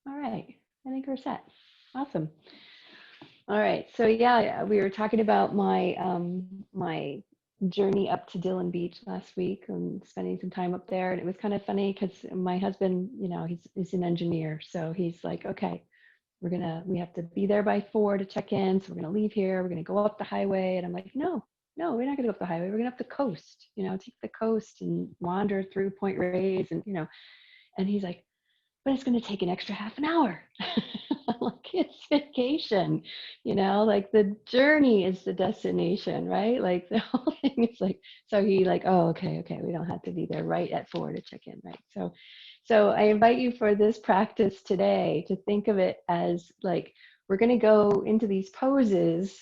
All right, I think we're set. Awesome. All right, so yeah, we were talking about my journey up to Dillon Beach last week and spending some time up there, and it was kind of funny because my husband, he's an engineer, so he's like, okay, we have to be there by 4 to check in, so we're gonna leave here, we're gonna go up the highway, and I'm like, no, we're not gonna go up the highway, we're gonna up the coast, take the coast and wander through Point Reyes, and he's like, but it's going to take an extra half an hour. I'm like, it's vacation, like the journey is the destination, right? Like the whole thing is like, so he like, oh, okay, we don't have to be there right at 4 to check in, right? So I invite you for this practice today to think of it as like, we're going to go into these poses,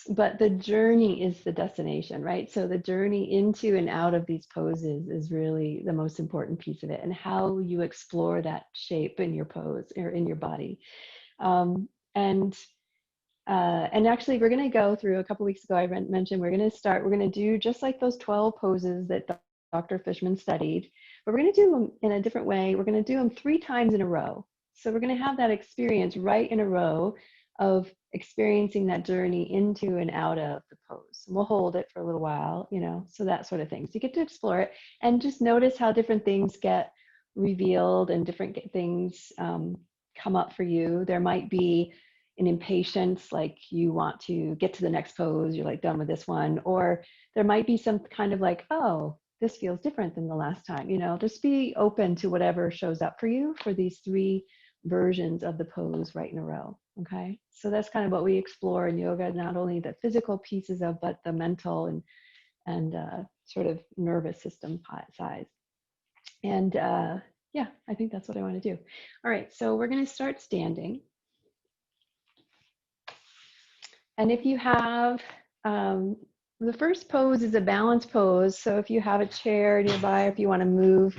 but the journey is the destination, right? So the journey into and out of these poses is really the most important piece of it, and how you explore that shape in your pose or in your body. And actually, we're going to go through, a couple weeks ago, I mentioned we're going to do just like those 12 poses that Dr. Fishman studied, but we're going to do them in a different way. We're going to do them 3 times in a row. So we're going to have that experience right in a row of experiencing that journey into and out of the pose. And we'll hold it for a little while, so that sort of thing. So you get to explore it and just notice how different things get revealed and different things come up for you. There might be an impatience, like you want to get to the next pose, you're like done with this one, or there might be some kind of like, oh, this feels different than the last time, just be open to whatever shows up for you for these 3 versions of the pose right in a row. Okay, so that's kind of what we explore in yoga, not only the physical pieces of, but the mental and sort of nervous system size. And yeah, I think that's what I want to do. All right, so we're going to start standing. And if you have, the first pose is a balance pose. So if you have a chair nearby, if you want to move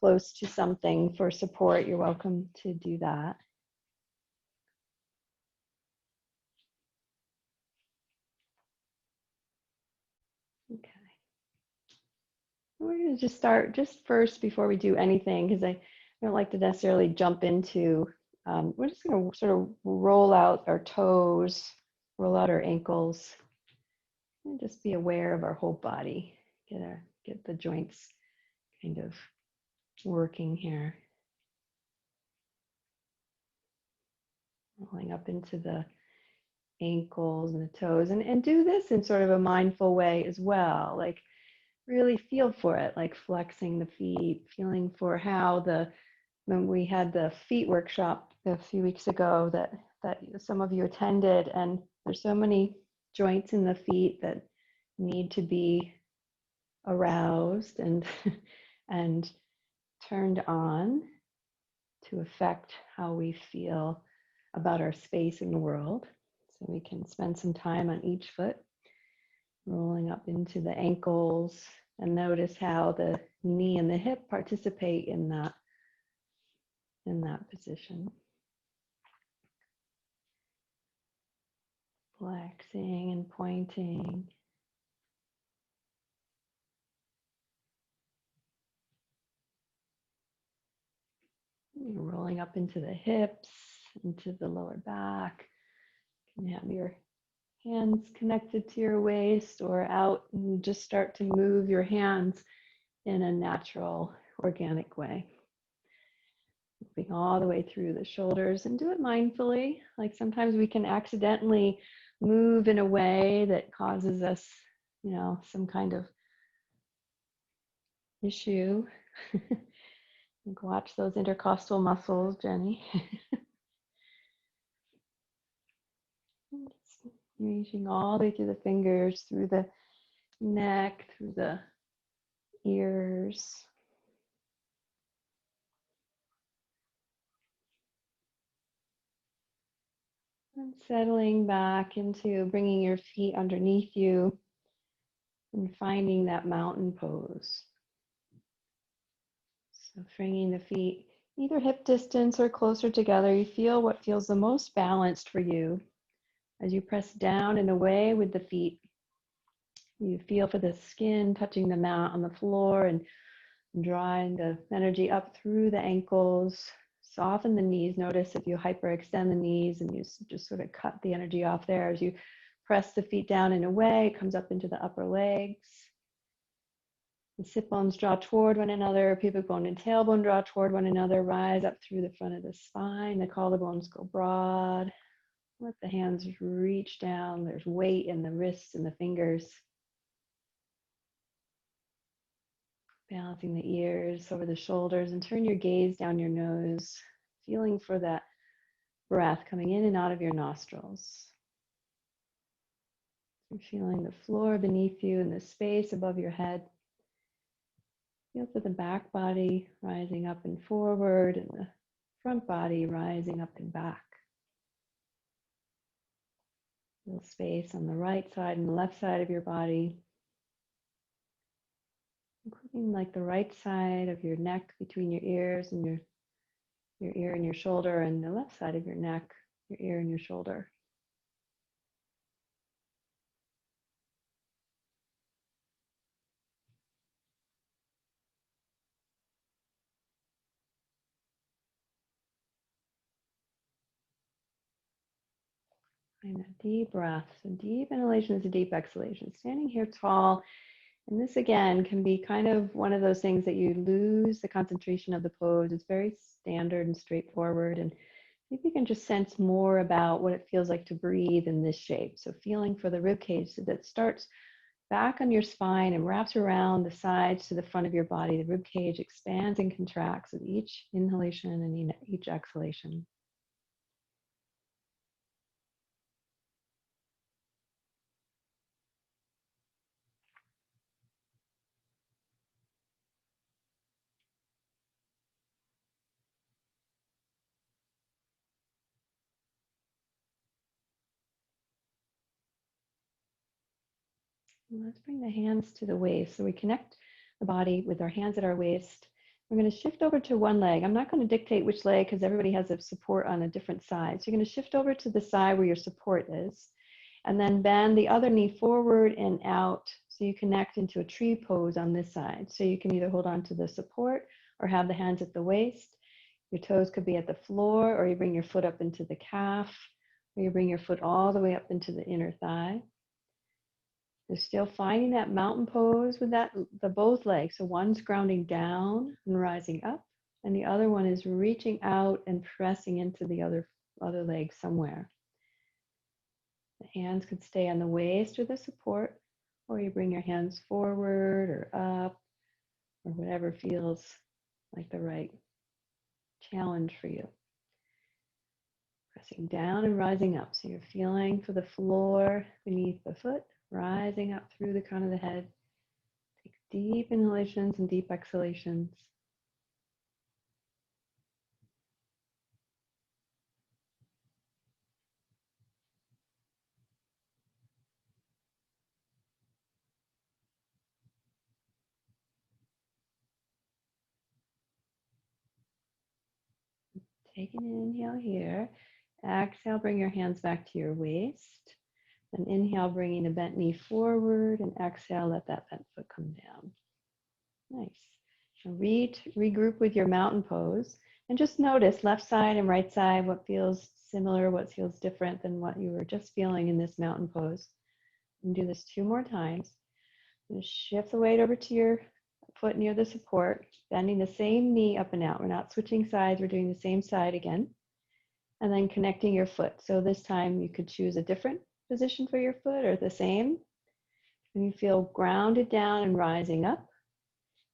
close to something for support, you're welcome to do that. Okay. We're going to just start just first before we do anything, because I don't like to necessarily jump into, we're just going to sort of roll out our toes, roll out our ankles, and just be aware of our whole body. Get the joints kind of working here. Rolling up into the ankles and the toes, and do this in sort of a mindful way as well. Like really feel for it, like flexing the feet, feeling for how when we had the feet workshop a few weeks ago that some of you attended, and there's so many joints in the feet that need to be aroused and and turned on to affect how we feel about our space in the world. So we can spend some time on each foot, rolling up into the ankles, and notice how the knee and the hip participate in that position. Flexing and pointing. You're rolling up into the hips, into the lower back. You can have your hands connected to your waist or out, and just start to move your hands in a natural, organic way. Moving all the way through the shoulders, and do it mindfully. Like sometimes we can accidentally move in a way that causes us, some kind of issue. Watch those intercostal muscles, Jenny. Reaching all the way through the fingers, through the neck, through the ears. And settling back into bringing your feet underneath you and finding that mountain pose. So bringing the feet either hip distance or closer together. You feel what feels the most balanced for you. As you press down and away with the feet, you feel for the skin touching the mat on the floor and drawing the energy up through the ankles, soften the knees. Notice if you hyperextend the knees and you just sort of cut the energy off there as you press the feet down and away, it comes up into the upper legs. The sit bones draw toward one another, pubic bone and tailbone draw toward one another, rise up through the front of the spine, the collarbones go broad. Let the hands reach down. There's weight in the wrists and the fingers. Balancing the ears over the shoulders and turn your gaze down your nose, feeling for that breath coming in and out of your nostrils. You're feeling the floor beneath you and the space above your head. Feel for the back body rising up and forward and the front body rising up and back. Little space on the right side and the left side of your body, including like the right side of your neck between your ears and your ear and your shoulder, and the left side of your neck, your ear and your shoulder. And a deep breath. So deep inhalation is a deep exhalation. Standing here tall. And this again can be kind of one of those things that you lose the concentration of the pose. It's very standard and straightforward. And maybe you can just sense more about what it feels like to breathe in this shape. So feeling for the rib cage that starts back on your spine and wraps around the sides to the front of your body. The rib cage expands and contracts with each inhalation and each exhalation. Let's bring the hands to the waist. So we connect the body with our hands at our waist. We're going to shift over to one leg. I'm not going to dictate which leg because everybody has a support on a different side. So you're going to shift over to the side where your support is, and then bend the other knee forward and out. So you connect into a tree pose on this side. So you can either hold on to the support or have the hands at the waist. Your toes could be at the floor, or you bring your foot up into the calf, or you bring your foot all the way up into the inner thigh. You're still finding that mountain pose with the both legs. So one's grounding down and rising up, and the other one is reaching out and pressing into the other leg somewhere. The hands could stay on the waist or the support, or you bring your hands forward or up, or whatever feels like the right challenge for you. Pressing down and rising up. So you're feeling for the floor beneath the foot, rising up through the crown of the head. Take deep inhalations and deep exhalations. Take an inhale here. Exhale, bring your hands back to your waist. Then inhale, bringing the bent knee forward, and exhale, let that bent foot come down. Nice. Now regroup with your mountain pose, and just notice left side and right side, what feels similar, what feels different than what you were just feeling in this mountain pose. And do this 2 more times. And shift the weight over to your foot near the support, bending the same knee up and out. We're not switching sides, we're doing the same side again. And then connecting your foot. So this time you could choose a different position for your foot or the same. And you feel grounded down and rising up.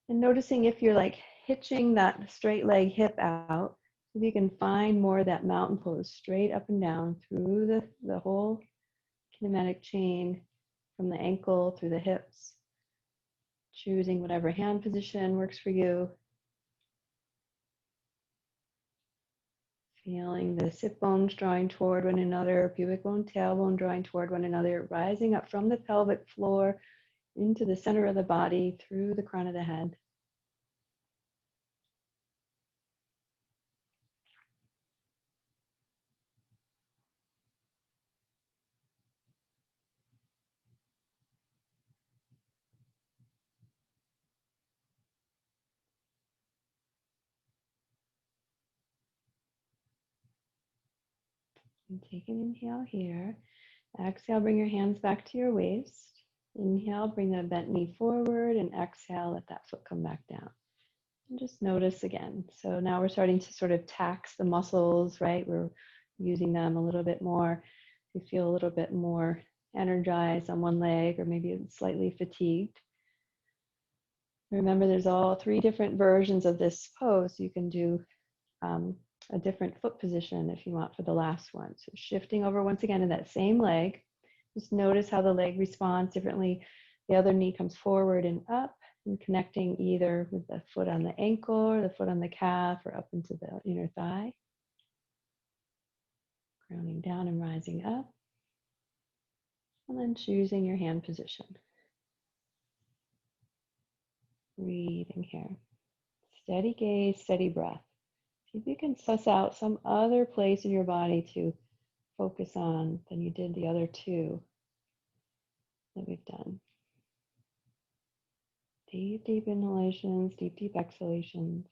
And noticing if you're like hitching that straight leg hip out, if you can find more of that mountain pose straight up and down through the whole kinematic chain from the ankle through the hips. Choosing whatever hand position works for you. Feeling the sit bones drawing toward one another, pubic bone, tailbone drawing toward one another, rising up from the pelvic floor into the center of the body through the crown of the head. And take an inhale here. Exhale, bring your hands back to your waist. Inhale, bring the bent knee forward, and exhale, let that foot come back down. And just notice again. So now we're starting to sort of tax the muscles, right? We're using them a little bit more. You feel a little bit more energized on one leg or maybe slightly fatigued. Remember, there's all 3 different versions of this pose. You can do a different foot position if you want for the last one. So shifting over once again to that same leg. Just notice how the leg responds differently. The other knee comes forward and up, and connecting either with the foot on the ankle or the foot on the calf or up into the inner thigh. Grounding down and rising up. And then choosing your hand position. Breathing here. Steady gaze, steady breath. See if you can suss out some other place in your body to focus on than you did the other 2 that we've done. Deep, deep inhalations, deep, deep exhalations.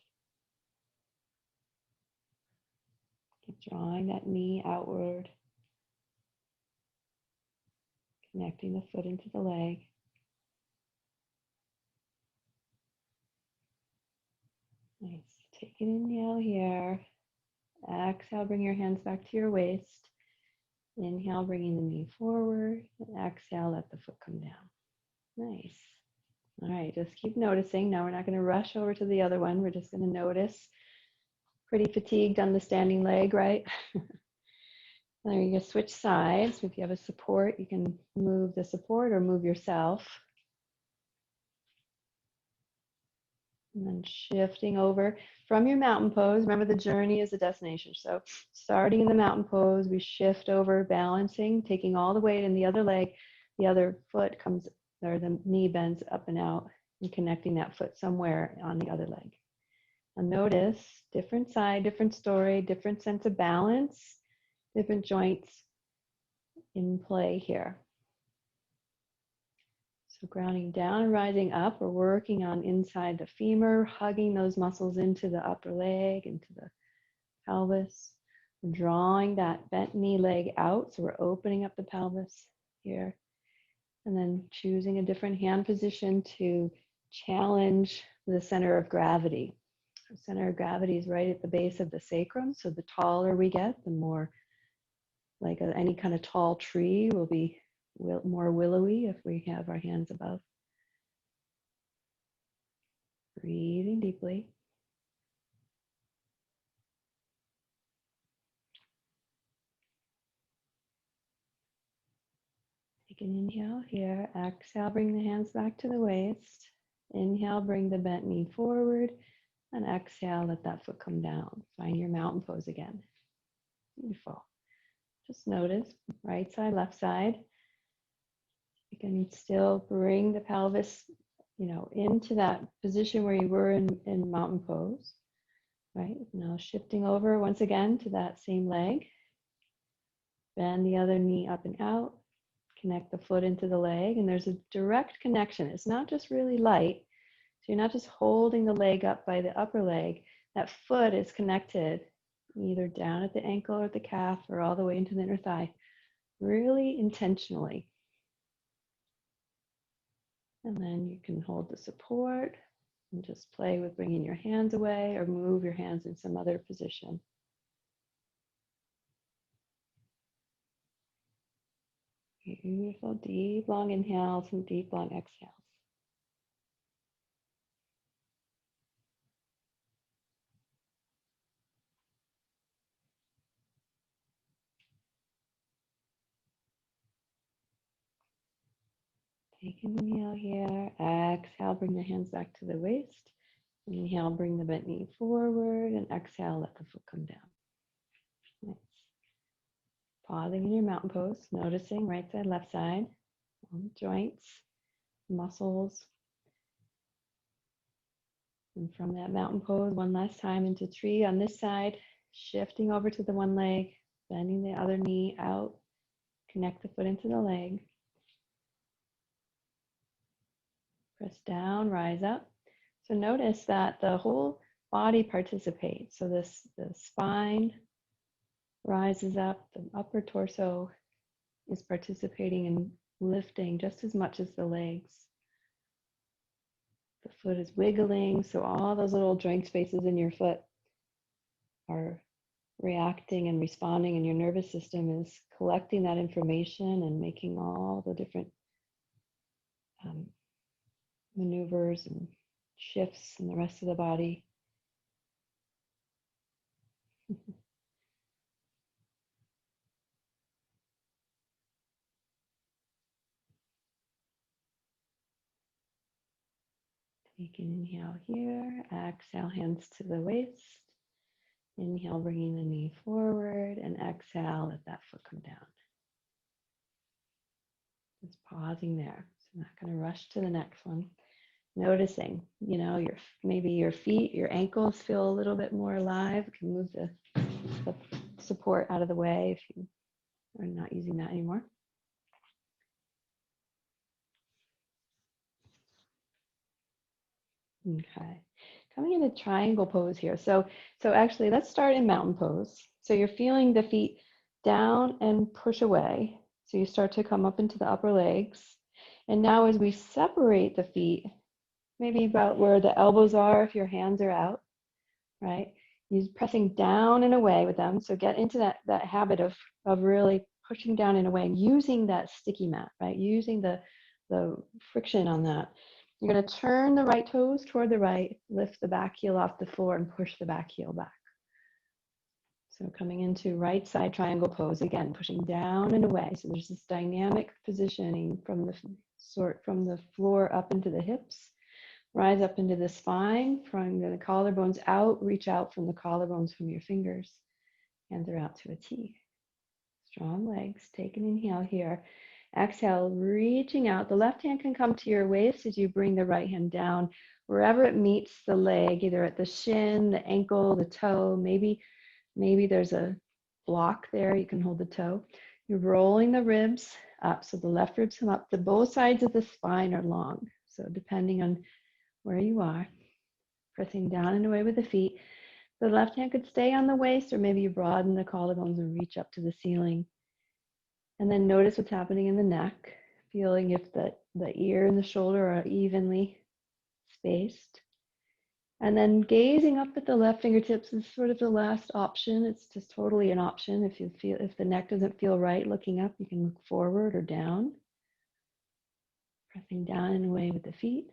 Keep drawing that knee outward, connecting the foot into the leg. Nice. Take an inhale here. Exhale, bring your hands back to your waist. Inhale, bringing the knee forward. And exhale, let the foot come down. Nice. All right, just keep noticing. Now we're not going to rush over to the other one. We're just going to notice. Pretty fatigued on the standing leg, right? Then you're going to switch sides. If you have a support, you can move the support or move yourself. And then shifting over from your mountain pose. Remember, the journey is the destination. So starting in the mountain pose, we shift over, balancing, taking all the weight in the other leg. The other foot comes, or the knee bends up and out, and connecting that foot somewhere on the other leg. Now notice, different side, different story, different sense of balance, different joints in play here. So grounding down and rising up, we're working on inside the femur, hugging those muscles into the upper leg, into the pelvis. We're drawing that bent knee leg out, so we're opening up the pelvis here. And then choosing a different hand position to challenge the center of gravity. The center of gravity is right at the base of the sacrum, so the taller we get, the more like any kind of tall tree will be more willowy if we have our hands above. Breathing deeply. Take an inhale here. Exhale, bring the hands back to the waist. Inhale, bring the bent knee forward. And exhale, let that foot come down. Find your mountain pose again. Beautiful. Just notice right side, left side. You can still bring the pelvis, into that position where you were in mountain pose. Right, now shifting over once again to that same leg. Bend the other knee up and out. Connect the foot into the leg, and there's a direct connection. It's not just really light. So you're not just holding the leg up by the upper leg. That foot is connected either down at the ankle or the calf or all the way into the inner thigh, really intentionally. And then you can hold the support and just play with bringing your hands away or move your hands in some other position. Beautiful, deep, long inhales and deep, long exhales. Take an inhale here. Exhale, bring the hands back to the waist. Inhale, bring the bent knee forward, and exhale, let the foot come down. Nice. Pausing in your mountain pose, noticing right side, left side, joints, muscles. And from that mountain pose, one last time into tree on this side, shifting over to the one leg, bending the other knee out, connect the foot into the leg. Press down, rise up. So notice that the whole body participates. So the spine, rises up. The upper torso is participating in lifting just as much as the legs. The foot is wiggling, so all those little joint spaces in your foot are reacting and responding, and your nervous system is collecting that information and making all the different maneuvers and shifts in the rest of the body. Take an inhale here, exhale, hands to the waist. Inhale, bringing the knee forward, and exhale, let that foot come down. Just pausing there. So not going to rush to the next one. Noticing, maybe your feet, your ankles feel a little bit more alive. You can move the support out of the way if you are not using that anymore. Okay, coming into triangle pose here. So actually, let's start in mountain pose. So you're feeling the feet down and push away. So you start to come up into the upper legs. And now as we separate the feet, maybe about where the elbows are if your hands are out, right? You're pressing down and away with them. So get into that habit of really pushing down and away and using that sticky mat, right? Using the friction on that. You're going to turn the right toes toward the right, lift the back heel off the floor and push the back heel back. So coming into right side triangle pose, again, pushing down and away. So there's this dynamic positioning from the floor up into the hips, rise up into the spine, from the collarbones out, reach out from the collarbones from your fingers. Hands are out to a T. Strong legs. Take an inhale here. Exhale, reaching out. The left hand can come to your waist as you bring the right hand down wherever it meets the leg, either at the shin, the ankle, the toe. Maybe there's a block there. You can hold the toe. You're rolling the ribs up. So the left ribs come up. Both sides of the spine are long. So depending on where you are, pressing down and away with the feet. The left hand could stay on the waist, or maybe you broaden the collarbones and reach up to the ceiling. And then notice what's happening in the neck, feeling if the ear and the shoulder are evenly spaced. And then gazing up at the left fingertips is sort of the last option. It's just totally an option. If the neck doesn't feel right looking up, you can look forward or down. Pressing down and away with the feet.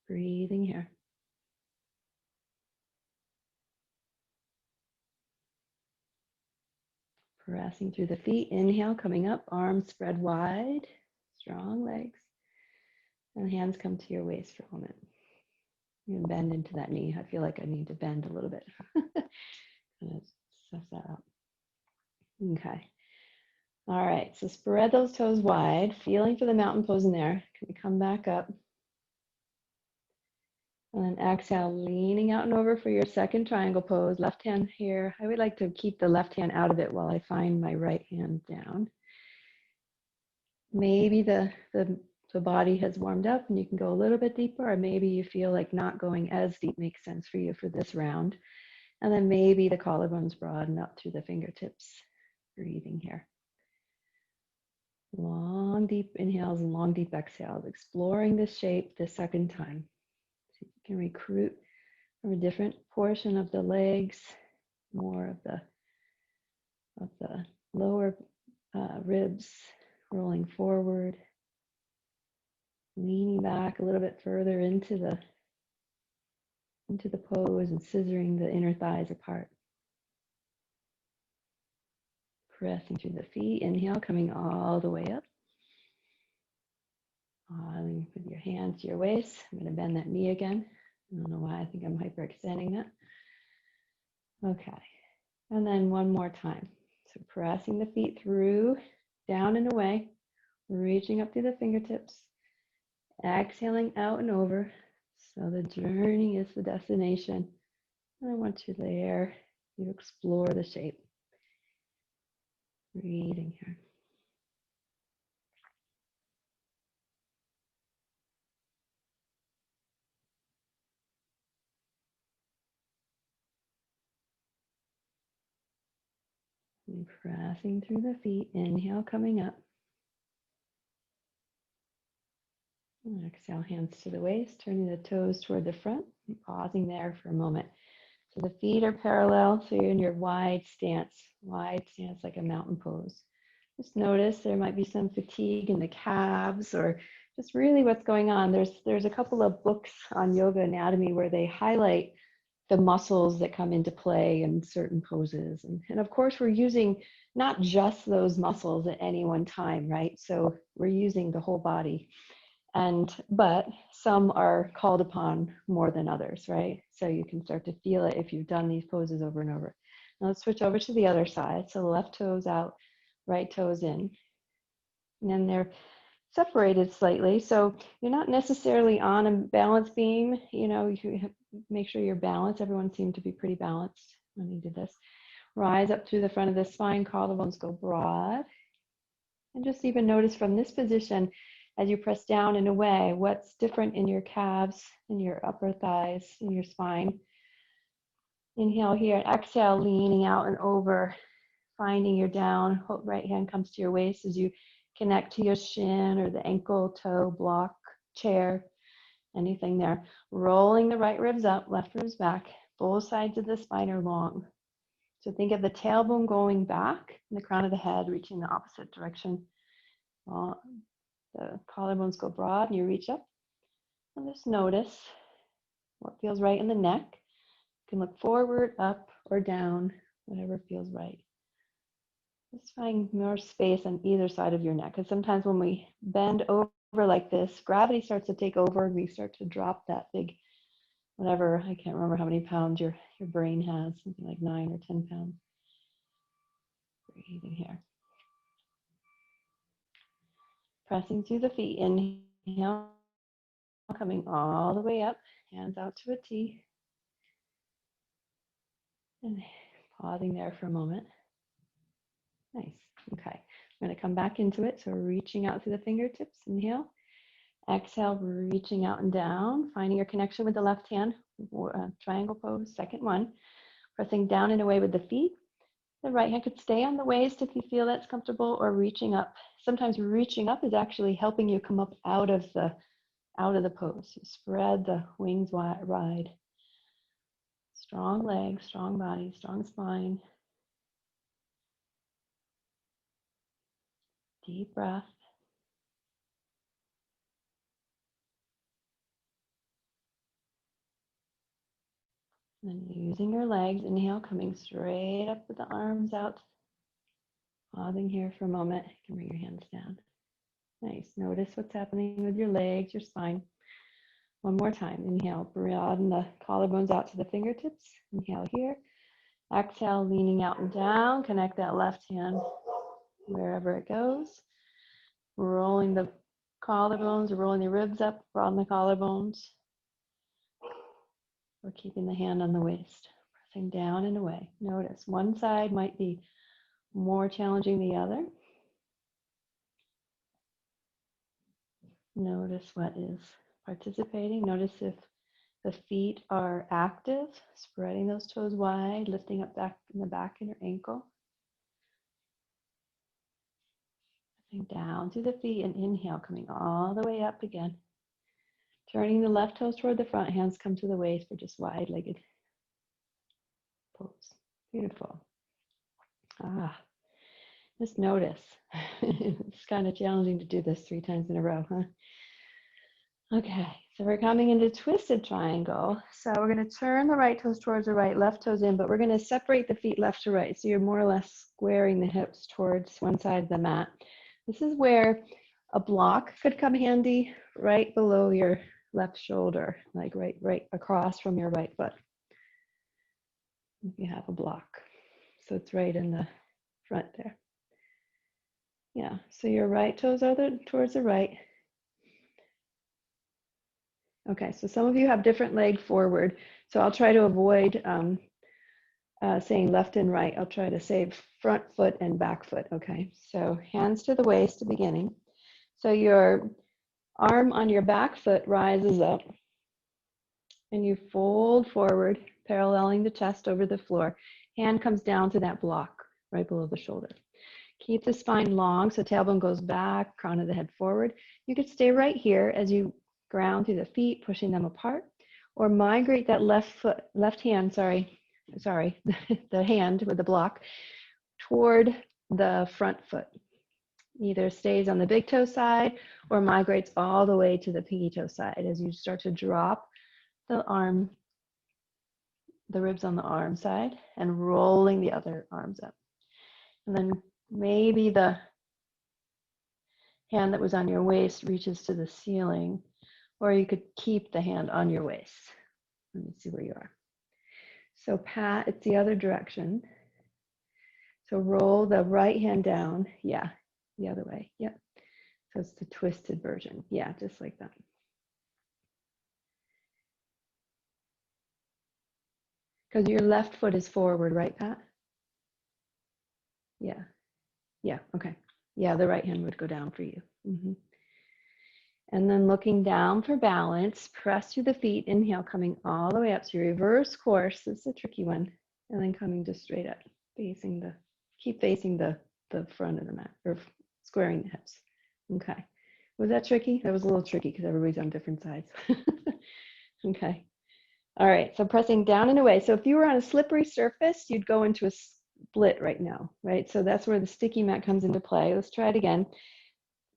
Breathing here. Pressing through the feet. Inhale, coming up, arms spread wide, strong legs. And hands come to your waist for a moment. You can bend into that knee. I feel like I need to bend a little bit. Kind of suss that out. Okay. All right, so spread those toes wide, feeling for the mountain pose in there. Can you come back up? And then exhale, leaning out and over for your second triangle pose. Left hand here. I would like to keep the left hand out of it while I find my right hand down. Maybe the body has warmed up and you can go a little bit deeper, or maybe you feel like not going as deep makes sense for you for this round. And then maybe the collarbones broaden up through the fingertips. Breathing here. Long, deep inhales and long, deep exhales, exploring this shape the second time. So you can recruit from a different portion of the legs, more of the lower ribs rolling forward, leaning back a little bit further into the pose and scissoring the inner thighs apart. Pressing through the feet. Inhale, coming all the way up. With your hands to your waist. I'm going to bend that knee again. I don't know why. I think I'm hyperextending that. Okay. And then one more time. So pressing the feet through, down and away, reaching up through the fingertips, exhaling out and over. So the journey is the destination. And once you're there, you explore the shape. Breathing here. And pressing through the feet, inhale, coming up. And exhale, hands to the waist, turning the toes toward the front, and pausing there for a moment. So the feet are parallel, so you're in your wide stance like a mountain pose. Just notice there might be some fatigue in the calves or just really what's going on. There's a couple of books on yoga anatomy where they highlight the muscles that come into play in certain poses. And of course, we're using not just those muscles at any one time, right? So we're using the whole body. But some are called upon more than others, right? So you can start to feel it if you've done these poses over and over. Now let's switch over to the other side. So the left toes out, right toes in. And then they're separated slightly. So you're not necessarily on a balance beam. You know, you make sure you're balanced. Everyone seemed to be pretty balanced when you did this. Rise up through the front of the spine, collarbones go broad. And just even notice from this position, as you press down and away, what's different in your calves, in your upper thighs, in your spine. Inhale here, exhale, leaning out and over, finding your down. Right hand comes to your waist as you connect to your shin or the ankle, toe, block, chair, anything there. Rolling the right ribs up, left ribs back. Both sides of the spine are long. So think of the tailbone going back and the crown of the head reaching the opposite direction. The collarbones go broad and you reach up. And just notice what feels right in the neck. You can look forward, up, or down, whatever feels right. Just find more space on either side of your neck, because sometimes when we bend over like this, gravity starts to take over and we start to drop that big, whatever, I can't remember how many pounds your brain has, something like 9 or 10 pounds. Breathing here. Pressing through the feet, inhale, coming all the way up, hands out to a T. And pausing there for a moment. Nice. Okay. I'm going to come back into it. So reaching out through the fingertips. Inhale. Exhale, reaching out and down. Finding your connection with the left hand. Triangle pose, second one. Pressing down and away with the feet. The right hand could stay on the waist if you feel that's comfortable, or reaching up. Sometimes reaching up is actually helping you come up out of the pose. You spread the wings wide. Strong legs, strong body, strong spine. Deep breath. And then using your legs, inhale, coming straight up with the arms out. Pausing here for a moment. You can bring your hands down. Nice. Notice what's happening with your legs, your spine. One more time. Inhale, broaden the collarbones out to the fingertips. Inhale here. Exhale, leaning out and down. Connect that left hand wherever it goes. Rolling the collarbones, rolling the ribs up, broaden the collarbones. Or keeping the hand on the waist. Pressing down and away. Notice one side might be more challenging than the other. Notice what is participating. Notice if the feet are active, spreading those toes wide, lifting up back in the back of your ankle. Pressing down through the feet and inhale, coming all the way up again. Turning the left toes toward the front, hands come to the waist for just wide-legged pose. Beautiful. Just notice. It's kind of challenging to do this 3 times in a row, huh? Okay, so we're coming into twisted triangle. So we're going to turn the right toes towards the right, left toes in, but we're going to separate the feet left to right. So you're more or less squaring the hips towards one side of the mat. This is where a block could come handy right below your left shoulder, like right across from your right foot. If you have a block. So it's right in the front there. Yeah, so your right toes are towards the right. Okay, so some of you have different leg forward. So I'll try to avoid saying left and right. I'll try to say front foot and back foot. Okay, so hands to the waist, beginning. So your arm on your back foot rises up and you fold forward, paralleling the chest over the floor. Hand comes down to that block. right below the shoulder. Keep the spine long, so tailbone goes back, crown of the head forward. You could stay right here as you ground through the feet, pushing them apart, or migrate that left hand, the hand with the block toward the front foot. Either stays on the big toe side or migrates all the way to the pinky toe side as you start to drop the ribs on the arm side and rolling the other arms up. And then maybe the hand that was on your waist reaches to the ceiling, or you could keep the hand on your waist. Let me see where you are. So pat, it's the other direction. So roll the right hand down. Yeah, the other way. Yep. So it's the twisted version. Yeah, just like that. Because your left foot is forward, right, Pat? Yeah. Yeah, okay. Yeah, the right hand would go down for you. And then looking down for balance, press through the feet, inhale, coming all the way up. So you reverse course, this is a tricky one. And then coming just straight up, keep facing the front of the mat, or squaring the hips. Okay. Was that tricky? That was a little tricky because everybody's on different sides. Okay. All right, so pressing down and away. So if you were on a slippery surface, you'd go into a split right now, right? So that's where the sticky mat comes into play. Let's try it again.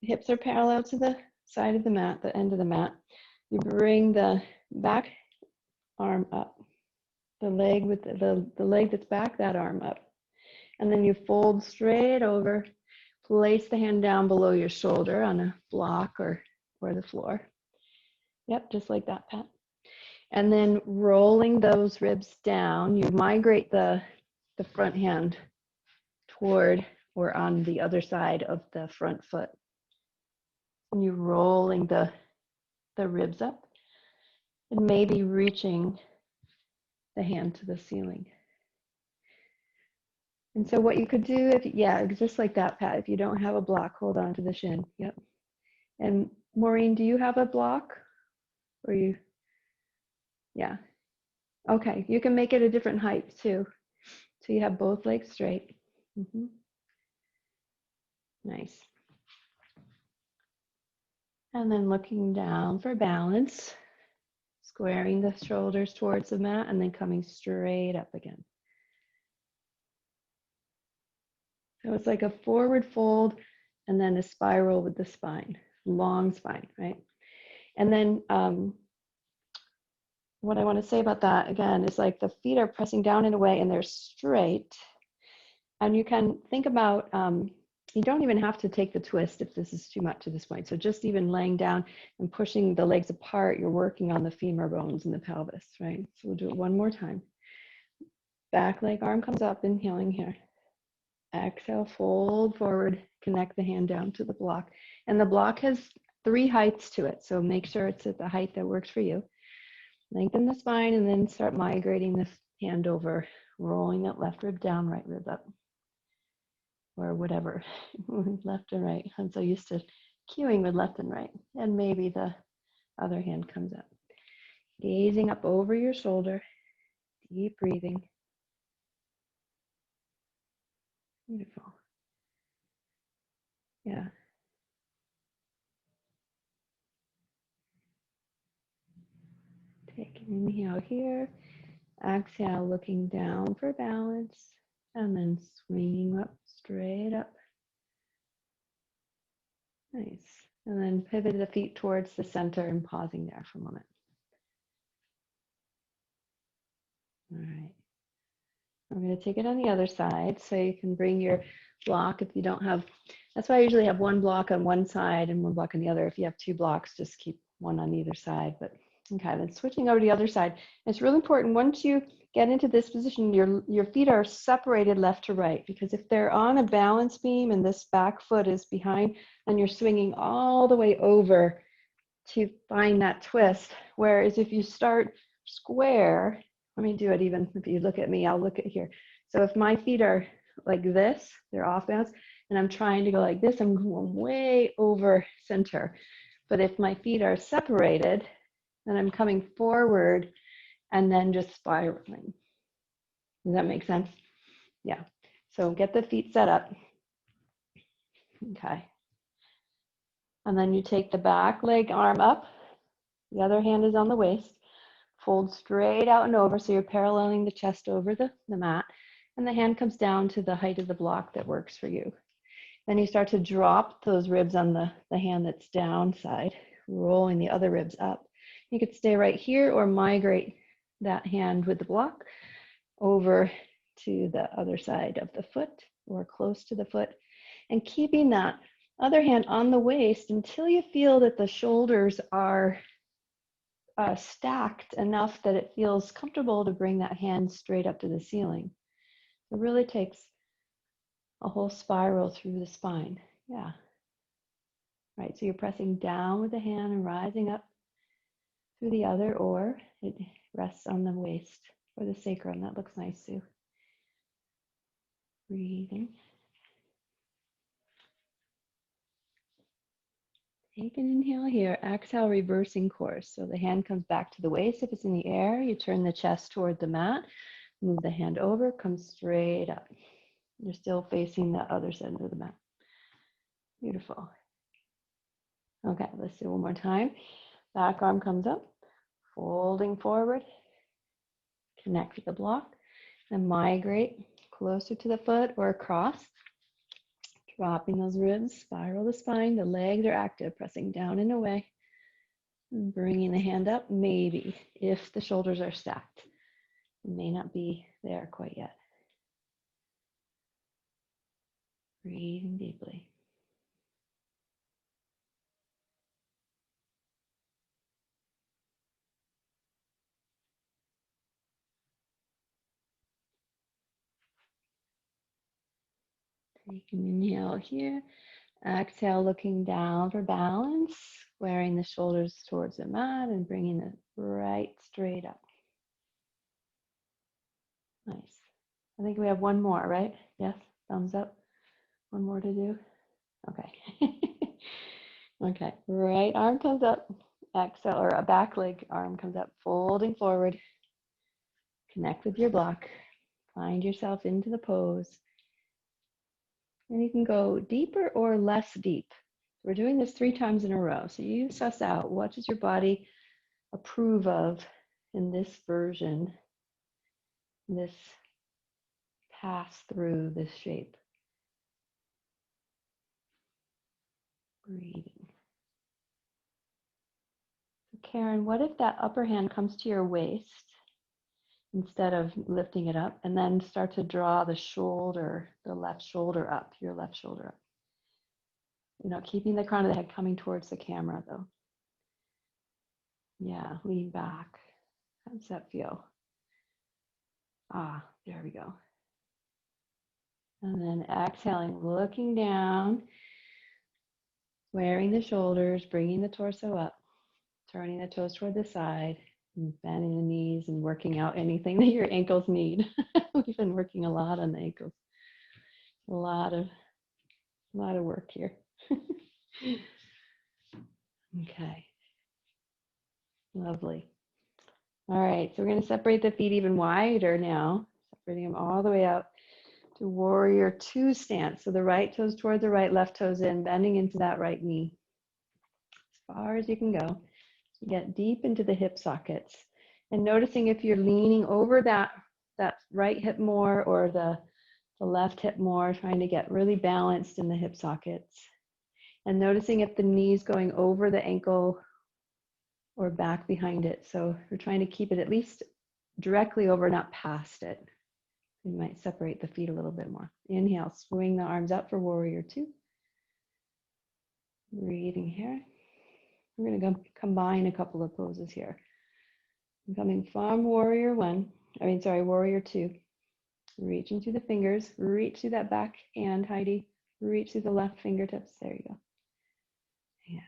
Hips are parallel to the side of the mat, the end of the mat. You bring the back arm up, the leg with the leg that's back, that arm up. And then you fold straight over, place the hand down below your shoulder on a block or the floor. Yep, just like that, Pat. And then rolling those ribs down, you migrate the front hand toward or on the other side of the front foot. And you're rolling the ribs up and maybe reaching the hand to the ceiling. And so what you could do, just like that, Pat, if you don't have a block, hold on to the shin. Yep. And Maureen, do you have a block? Or you? Yeah. Okay, you can make it a different height too. So you have both legs straight. Nice. And then looking down for balance, squaring the shoulders towards the mat and then coming straight up again. So it's like a forward fold and then a spiral with the spine, long spine, right? And then what I want to say about that again is like the feet are pressing down and away and they're straight. And you can think about, you don't even have to take the twist if this is too much at this point. So just even laying down and pushing the legs apart, you're working on the femur bones and the pelvis, right? So we'll do it one more time. Back leg arm comes up, inhaling here. Exhale, fold forward, connect the hand down to the block. And the block has 3 heights to it. So make sure it's at the height that works for you. Lengthen the spine and then start migrating the hand over, rolling that left rib down, right rib up. Or whatever, left and right. I'm so used to cueing with left and right. And maybe the other hand comes up. Gazing up over your shoulder, deep breathing. Beautiful. Yeah. Take an inhale here. Exhale, looking down for balance. And then swinging up, straight up. Nice. And then pivot the feet towards the center and pausing there for a moment. All right. I'm going to take it on the other side so you can bring your block if you don't have, that's why I usually have one block on one side and one block on the other. If you have 2 blocks, just keep one on either side. But okay, then switching over to the other side. It's really important once you get into this position, your feet are separated left to right, because if they're on a balance beam and this back foot is behind, and you're swinging all the way over to find that twist. Whereas if you start square, let me do it even if you look at me, I'll look at here. So if my feet are like this, they're off balance, and I'm trying to go like this, I'm going way over center. But if my feet are separated, then I'm coming forward and then just spiraling. Does that make sense? Yeah. So get the feet set up. Okay. And then you take the back leg arm up. The other hand is on the waist. Fold straight out and over, so you're paralleling the chest over the mat. And the hand comes down to the height of the block that works for you. Then you start to drop those ribs on the hand that's downside, rolling the other ribs up. You could stay right here or migrate that hand with the block over to the other side of the foot or close to the foot, and keeping that other hand on the waist until you feel that the shoulders are stacked enough that it feels comfortable to bring that hand straight up to the ceiling. It really takes a whole spiral through the spine. Yeah. Right, so you're pressing down with the hand and rising up through the other, or it rests on the waist or the sacrum. That looks nice too. Breathing. Take an inhale here. Exhale, reversing course. So the hand comes back to the waist. If it's in the air, you turn the chest toward the mat. Move the hand over, come straight up. You're still facing the other side of the mat. Beautiful. Okay, let's do it one more time. Back arm comes up, folding forward. Connect with the block and migrate closer to the foot or across. Dropping those ribs, spiral the spine. The legs are active, pressing down and away. And bringing the hand up, maybe, if the shoulders are stacked. It may not be there quite yet. Breathing deeply. Take an inhale here. Exhale, looking down for balance, squaring the shoulders towards the mat and bringing it right straight up. Nice. I think we have one more, right? Yes, thumbs up. One more to do. Okay. Okay, right arm comes up. Exhale, or a back leg arm comes up, folding forward. Connect with your block. Find yourself into the pose. And you can go deeper or less deep. We're doing this 3 times in a row. So you suss out, what does your body approve of in this version, this pass through this shape. Breathing. So Karen, what if that upper hand comes to your waist instead of lifting it up, and then start to draw the shoulder, the left shoulder up, your left shoulder up. You know, keeping the crown of the head coming towards the camera though. Yeah, lean back. How does that feel? Ah, there we go. And then exhaling, looking down, squaring the shoulders, bringing the torso up, turning the toes toward the side, and bending the knees and working out anything that your ankles need. We've been working a lot on the ankles. A lot of work here. Okay. Lovely. All right, so we're going to separate the feet even wider now, separating them all the way out to warrior 2 stance. So the right toes toward the right, left toes in, bending into that right knee as far as you can go. So get deep into the hip sockets, and noticing if you're leaning over that right hip more or the left hip more, trying to get really balanced in the hip sockets, and noticing if the knee's going over the ankle or back behind it. So we're trying to keep it at least directly over, not past it. You might separate the feet a little bit more. Inhale, swing the arms up for warrior 2. Breathing here. We're going to go combine a couple of poses here. I'm coming from warrior 2. Reaching through the fingers, reach through that back hand, Heidi. Reach through the left fingertips. There you go. Yeah.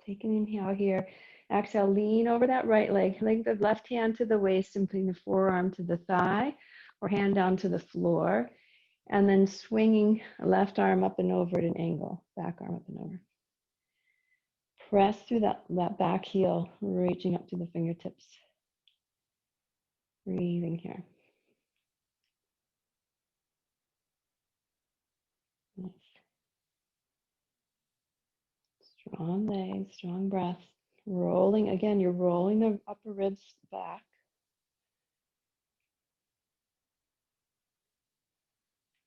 Take an inhale here. Exhale, lean over that right leg. Link the left hand to the waist and putting the forearm to the thigh or hand down to the floor. And then swinging left arm up and over at an angle. Back arm up and over. Press through that back heel, reaching up to the fingertips. Breathing here. Strong legs, strong breath. Rolling, again, you're rolling the upper ribs back.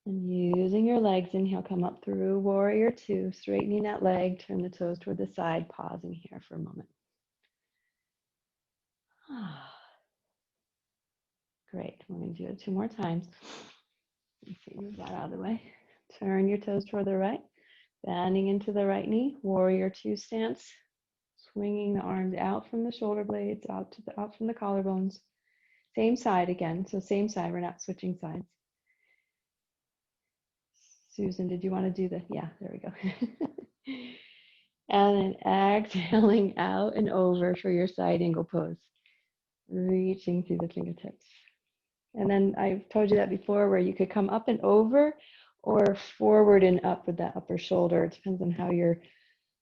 And using your legs, inhale, come up through warrior two, straightening that leg, turn the toes toward the side, pausing here for a moment. Great, we're going to do it 2 more times. Let's see, move that out of the way. Turn your toes toward the right, bending into the right knee, warrior two stance, swinging the arms out from the shoulder blades, out from the collarbones. Same side again, so same side, we're not switching sides. Susan, did you want to do the, yeah, there we go. And then exhaling out and over for your side angle pose, reaching through the fingertips. And then I've told you that before, where you could come up and over or forward and up with that upper shoulder. It depends on how your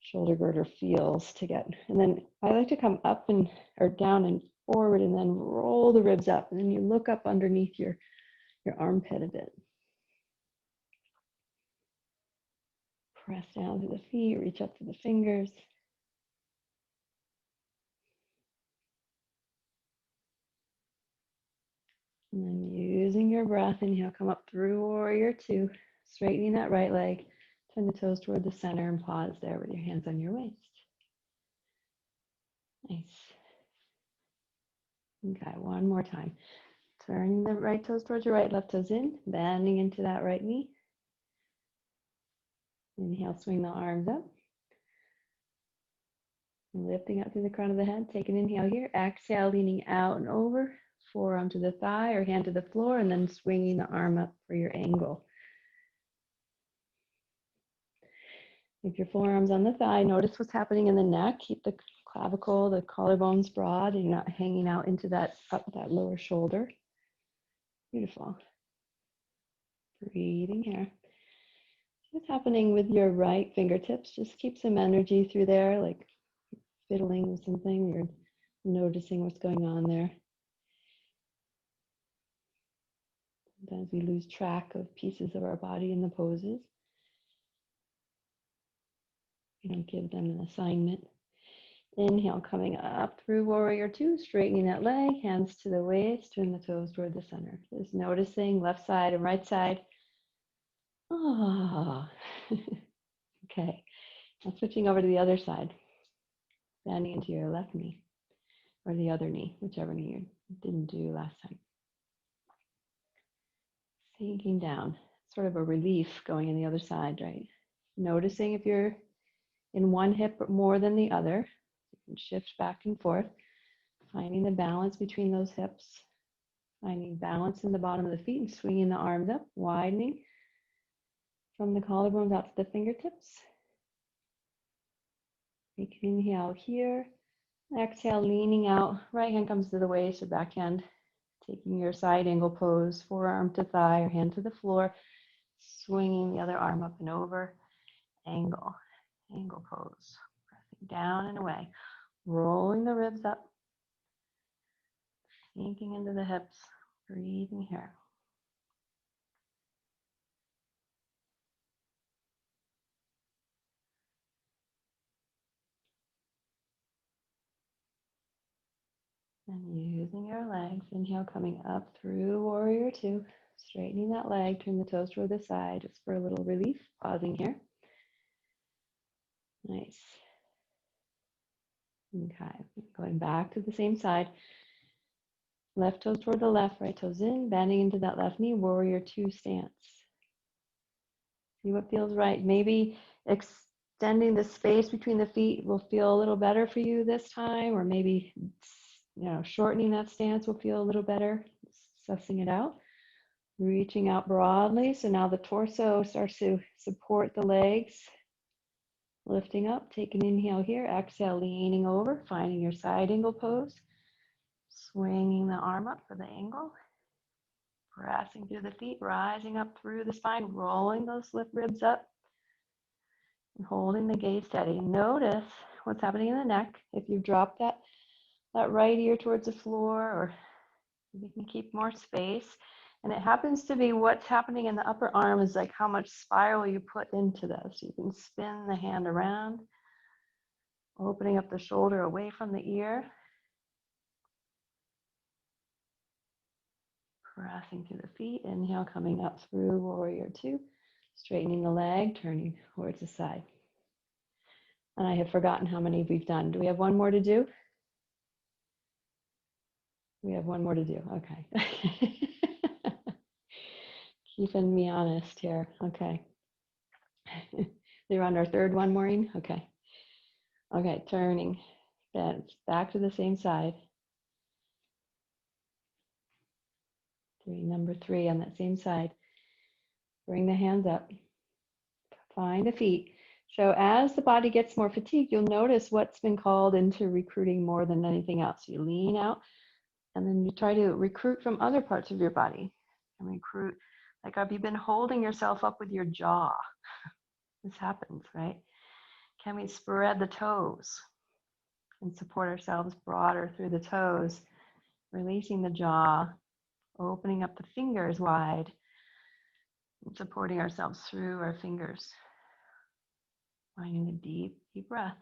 shoulder girder feels to get. And then I like to come up and or down and forward and then roll the ribs up. And then you look up underneath your armpit a bit. Press down to the feet, reach up to the fingers. And then using your breath, inhale, come up through warrior two, straightening that right leg, turn the toes toward the center and pause there with your hands on your waist. Nice. Okay, one more time. Turning the right toes towards your right, left toes in, bending into that right knee. Inhale, swing the arms up. Lifting up through the crown of the head. Take an inhale here. Exhale, leaning out and over. Forearm to the thigh or hand to the floor, and then swinging the arm up for your angle. If your forearm's on the thigh, notice what's happening in the neck. Keep the clavicle, the collarbones broad, and you're not hanging out into that lower shoulder. Beautiful. Breathing here. What's happening with your right fingertips? Just keep some energy through there, like fiddling with something. You're noticing what's going on there. Sometimes we lose track of pieces of our body in the poses. You don't give them an assignment. Inhale, coming up through warrior two, straightening that leg, hands to the waist, turn the toes toward the center. Just noticing left side and right side. Oh. Okay, now switching over to the other side. Standing into your left knee, or the other knee, whichever knee you didn't do last time. Sinking down, sort of a relief going in the other side, right? Noticing if you're in one hip more than the other. You can shift back and forth, finding the balance between those hips, finding balance in the bottom of the feet and swinging the arms up, widening from the collarbones out to the fingertips. Take an inhale here. Exhale, leaning out. Right hand comes to the waist or back hand. Taking your side angle pose, forearm to thigh or hand to the floor. Swinging the other arm up and over. Angle pose. Pressing down and away. Rolling the ribs up. Sinking into the hips. Breathing here. And using your legs, inhale, coming up through warrior two, straightening that leg, turn the toes toward the side just for a little relief. Pausing here. Nice. Okay, going back to the same side. Left toes toward the left, right toes in, bending into that left knee, warrior two stance. See what feels right. Maybe extending the space between the feet will feel a little better for you this time, or maybe shortening that stance will feel a little better. Sussing it out. Reaching out broadly. So now the torso starts to support the legs. Lifting up, take an inhale here. Exhale, leaning over, finding your side angle pose. Swinging the arm up for the angle. Pressing through the feet, rising up through the spine, rolling those lip ribs up. And holding the gaze steady. Notice what's happening in the neck. If you drop that right ear towards the floor, or you can keep more space. And it happens to be what's happening in the upper arm is like how much spiral you put into this. You can spin the hand around. Opening up the shoulder away from the ear. Pressing through the feet. Inhale, coming up through warrior two. Straightening the leg, turning towards the side. And I have forgotten how many we've done. Do we have one more to do? We have one more to do. Okay. Keeping me honest here. Okay. They're on our third one, Maureen? Okay. Okay, turning. Then back to the same side. Number three on that same side. Bring the hands up. Find the feet. So as the body gets more fatigued, you'll notice what's been called into recruiting more than anything else. You lean out and then you try to recruit from other parts of your body. And recruit, like have you been holding yourself up with your jaw? This happens, right? Can we spread the toes and support ourselves broader through the toes, releasing the jaw, opening up the fingers wide, and supporting ourselves through our fingers. Finding a deep, deep breath.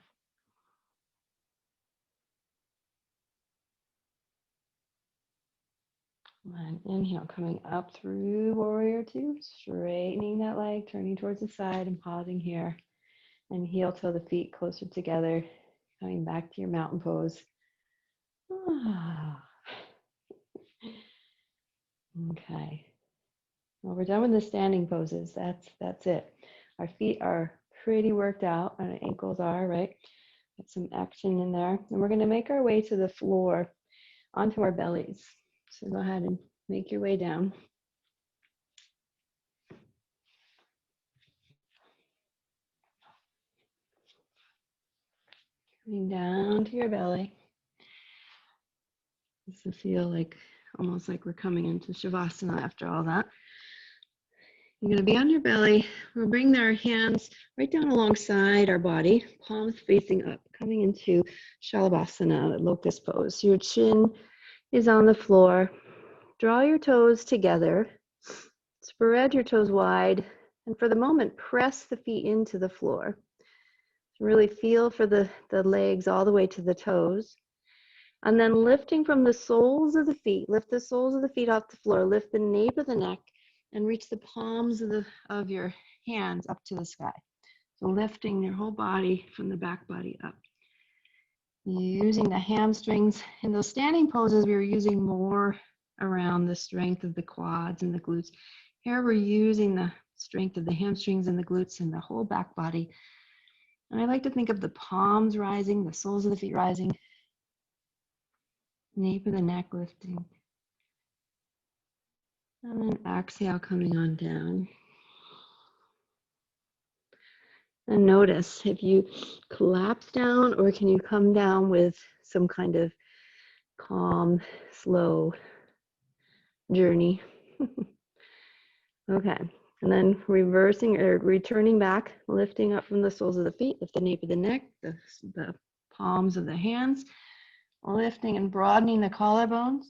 And inhale, coming up through warrior two, straightening that leg, turning towards the side and pausing here. And heel toe the feet closer together, coming back to your mountain pose. Okay. Well, we're done with the standing poses. That's it. Our feet are pretty worked out, and our ankles are, right? Got some action in there. And we're going to make our way to the floor, onto our bellies. So go ahead and make your way down. Coming down to your belly. This will feel like almost like we're coming into Shavasana after all that. You're going to be on your belly. We'll bring our hands right down alongside our body, palms facing up, coming into Shalabhasana, locust pose. Your chin is on the floor. Draw your toes together. Spread your toes wide. And for the moment, press the feet into the floor. Really feel for the legs all the way to the toes. And then lifting from the soles of the feet, lift the soles of the feet off the floor, lift the nape of the neck, and reach the palms of your hands up to the sky. So lifting your whole body from the back body up. Using the hamstrings. In those standing poses, we were using more around the strength of the quads and the glutes. Here we're using the strength of the hamstrings and the glutes and the whole back body. And I like to think of the palms rising, the soles of the feet rising, nape of the neck lifting. And then exhale, coming on down. And notice if you collapse down or can you come down with some kind of calm, slow journey. Okay, and then reversing or returning back, lifting up from the soles of the feet, lift the nape of the neck, the palms of the hands, lifting and broadening the collarbones,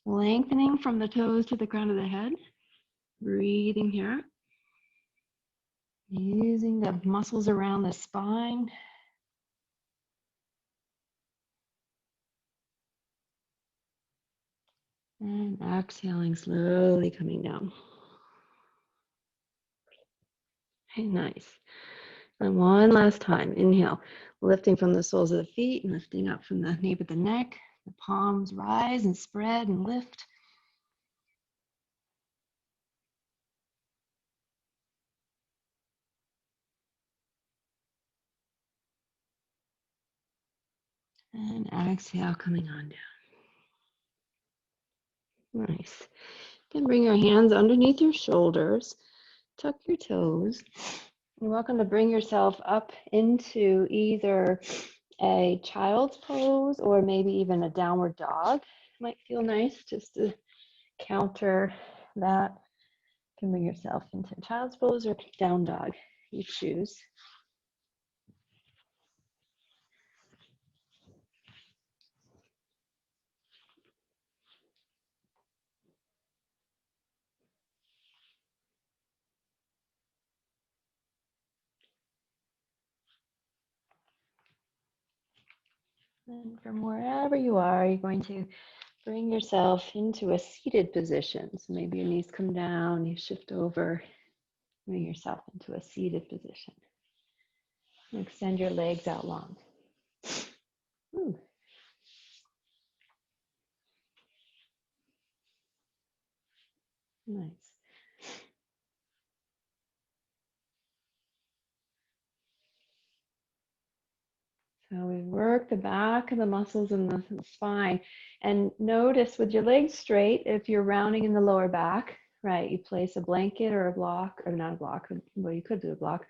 lengthening from the toes to the crown of the head, breathing here. Using the muscles around the spine. And exhaling, slowly coming down. Okay, nice. And one last time, inhale, lifting from the soles of the feet, lifting up from the nape of the neck. The palms rise and spread and lift. And exhale, coming on down. Nice. You can bring your hands underneath your shoulders, tuck your toes. You're welcome to bring yourself up into either a child's pose or maybe even a downward dog. Might feel nice just to counter that. You can bring yourself into child's pose or down dog. You choose. And from wherever you are, you're going to bring yourself into a seated position. So maybe your knees come down, you shift over, bring yourself into a seated position. And extend your legs out long. Ooh, nice. So we work the back of the muscles in the spine. And notice with your legs straight, if you're rounding in the lower back, right, you place a blanket or a block, or not a block, well, you could do a block,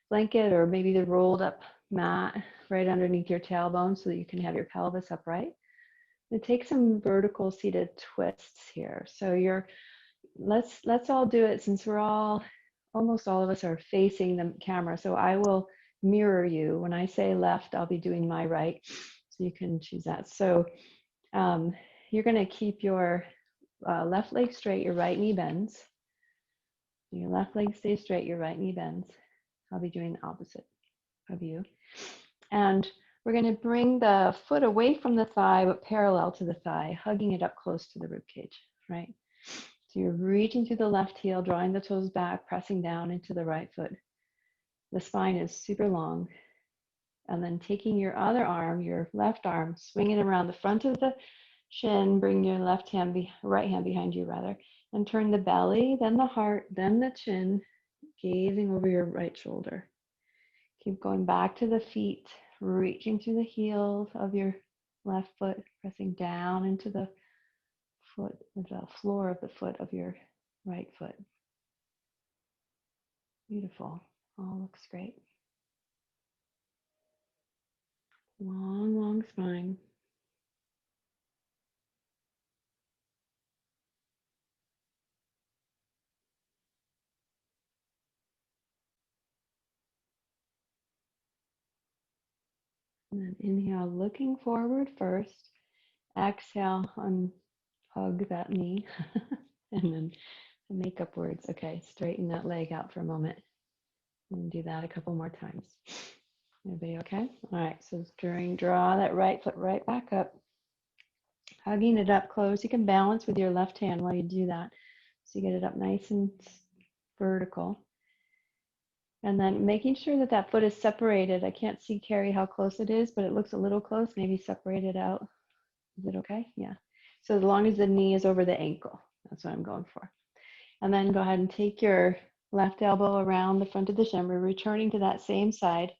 blanket or maybe the rolled up mat right underneath your tailbone so that you can have your pelvis upright. And take some vertical seated twists here. So let's all do it since almost all of us are facing the camera. So I will mirror you. When I say left, I'll be doing my right. So you can choose that. So you're going to keep your left leg straight, your right knee bends. Your left leg stays straight, your right knee bends. I'll be doing the opposite of you. And we're going to bring the foot away from the thigh, but parallel to the thigh, hugging it up close to the rib cage, right? So you're reaching through the left heel, drawing the toes back, pressing down into the right foot. The spine is super long. And then taking your other arm, your left arm, swing it around the front of the shin, bring your right hand behind you rather, and turn the belly, then the heart, then the chin, gazing over your right shoulder. Keep going back to the feet, reaching through the heels of your left foot, pressing down into the floor of the foot of your right foot. Beautiful. All looks great. Long, long spine. And then inhale, looking forward first. Exhale, unhug that knee. And then make up words. Okay, straighten that leg out for a moment. And do that a couple more times. Everybody okay? All right, so draw that right foot right back up. Hugging it up close. You can balance with your left hand while you do that. So you get it up nice and vertical. And then making sure that that foot is separated. I can't see, Carrie, how close it is, but it looks a little close. Maybe separate it out. Is it okay? Yeah. So as long as the knee is over the ankle, that's what I'm going for. And then go ahead and take your left elbow around the front of the shin. We're returning to that same side,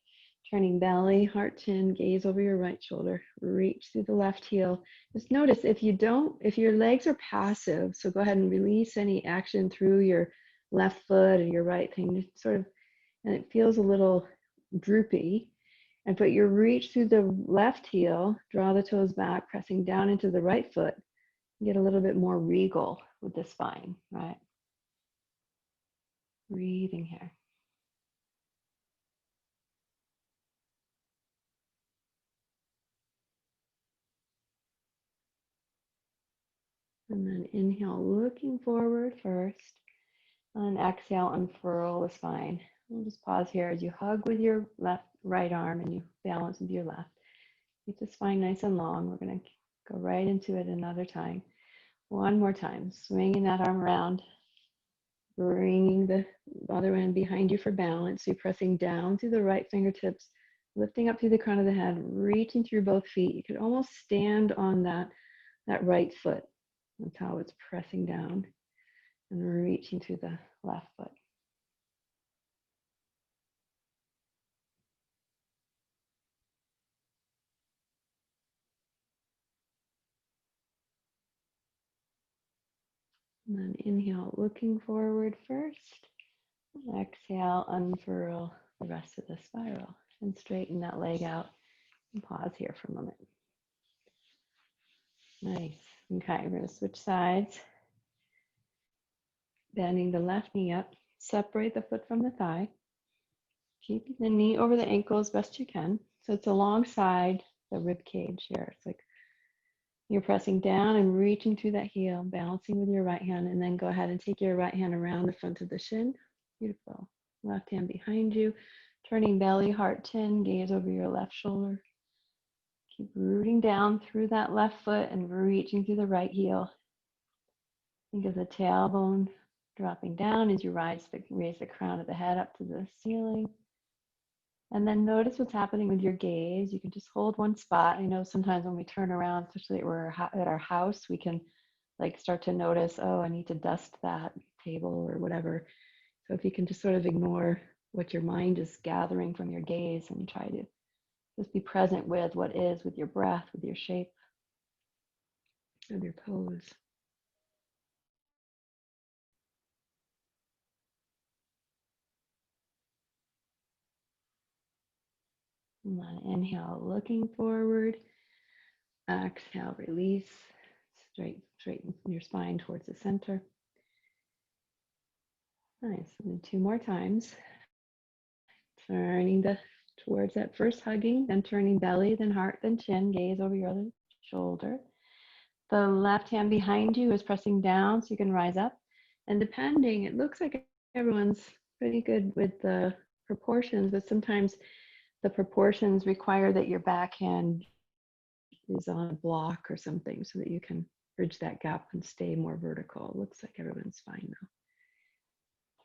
turning belly, heart, chin, gaze over your right shoulder, reach through the left heel. Just notice if your legs are passive, so go ahead and release any action through your left foot or your right thing, sort of, and it feels a little droopy. And put your reach through the left heel, draw the toes back, pressing down into the right foot, get a little bit more regal with the spine, right? Breathing here. And then inhale, looking forward first. And exhale, unfurl the spine. We'll just pause here as you hug with your right arm and you balance with your left. Keep the spine nice and long. We're going to go right into it another time. One more time. Swinging that arm around. Bringing the other end behind you for balance. So you're pressing down through the right fingertips, lifting up through the crown of the head, reaching through both feet. You could almost stand on that right foot. That's how it's pressing down and reaching through the left foot. And then inhale, looking forward first. Exhale, unfurl the rest of the spiral and straighten that leg out and pause here for a moment. Nice. Okay, we're going to switch sides. Bending the left knee up, separate the foot from the thigh. Keep the knee over the ankle as best you can. So it's alongside the rib cage here. It's like you're pressing down and reaching through that heel, balancing with your right hand, and then go ahead and take your right hand around the front of the shin. Beautiful. Left hand behind you, turning belly, heart, chin, gaze over your left shoulder. Keep rooting down through that left foot and reaching through the right heel. Think of the tailbone dropping down as you raise the crown of the head up to the ceiling. And then notice what's happening with your gaze. You can just hold one spot. I know sometimes when we turn around, especially at our house, we can like start to notice, oh, I need to dust that table or whatever. So if you can just sort of ignore what your mind is gathering from your gaze and try to just be present with what is, with your breath, with your shape, with your pose. And then inhale, looking forward. Exhale, release. Straighten your spine towards the center. Nice. And 2 more times. Turning towards that first hugging, then turning belly, then heart, then chin. Gaze over your other shoulder. The left hand behind you is pressing down so you can rise up. And depending, it looks like everyone's pretty good with the proportions, but sometimes the proportions require that your backhand is on a block or something so that you can bridge that gap and stay more vertical. It looks like everyone's fine now.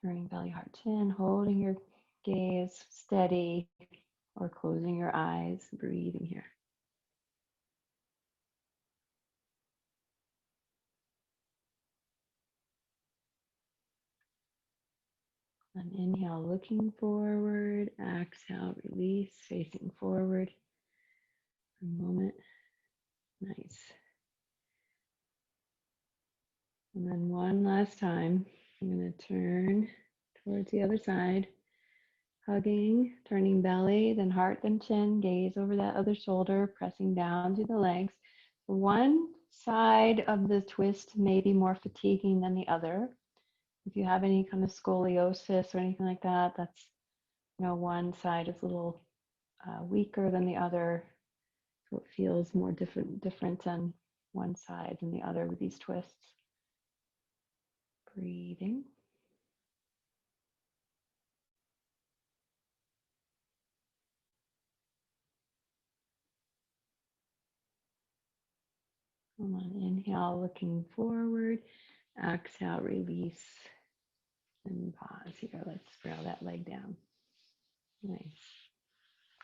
Turning belly, heart, chin, holding your gaze steady or closing your eyes, breathing here. And inhale, looking forward. Exhale, release, facing forward. A moment. Nice. And then one last time, I'm going to turn towards the other side. Hugging, turning belly, then heart, then chin. Gaze over that other shoulder, pressing down to the legs. One side of the twist may be more fatiguing than the other. If you have any kind of scoliosis or anything like that, that's, one side is a little weaker than the other. So it feels more different on one side than the other with these twists. Breathing. Come on, inhale, looking forward. Exhale, release. And pause here. Let's throw that leg down. Nice.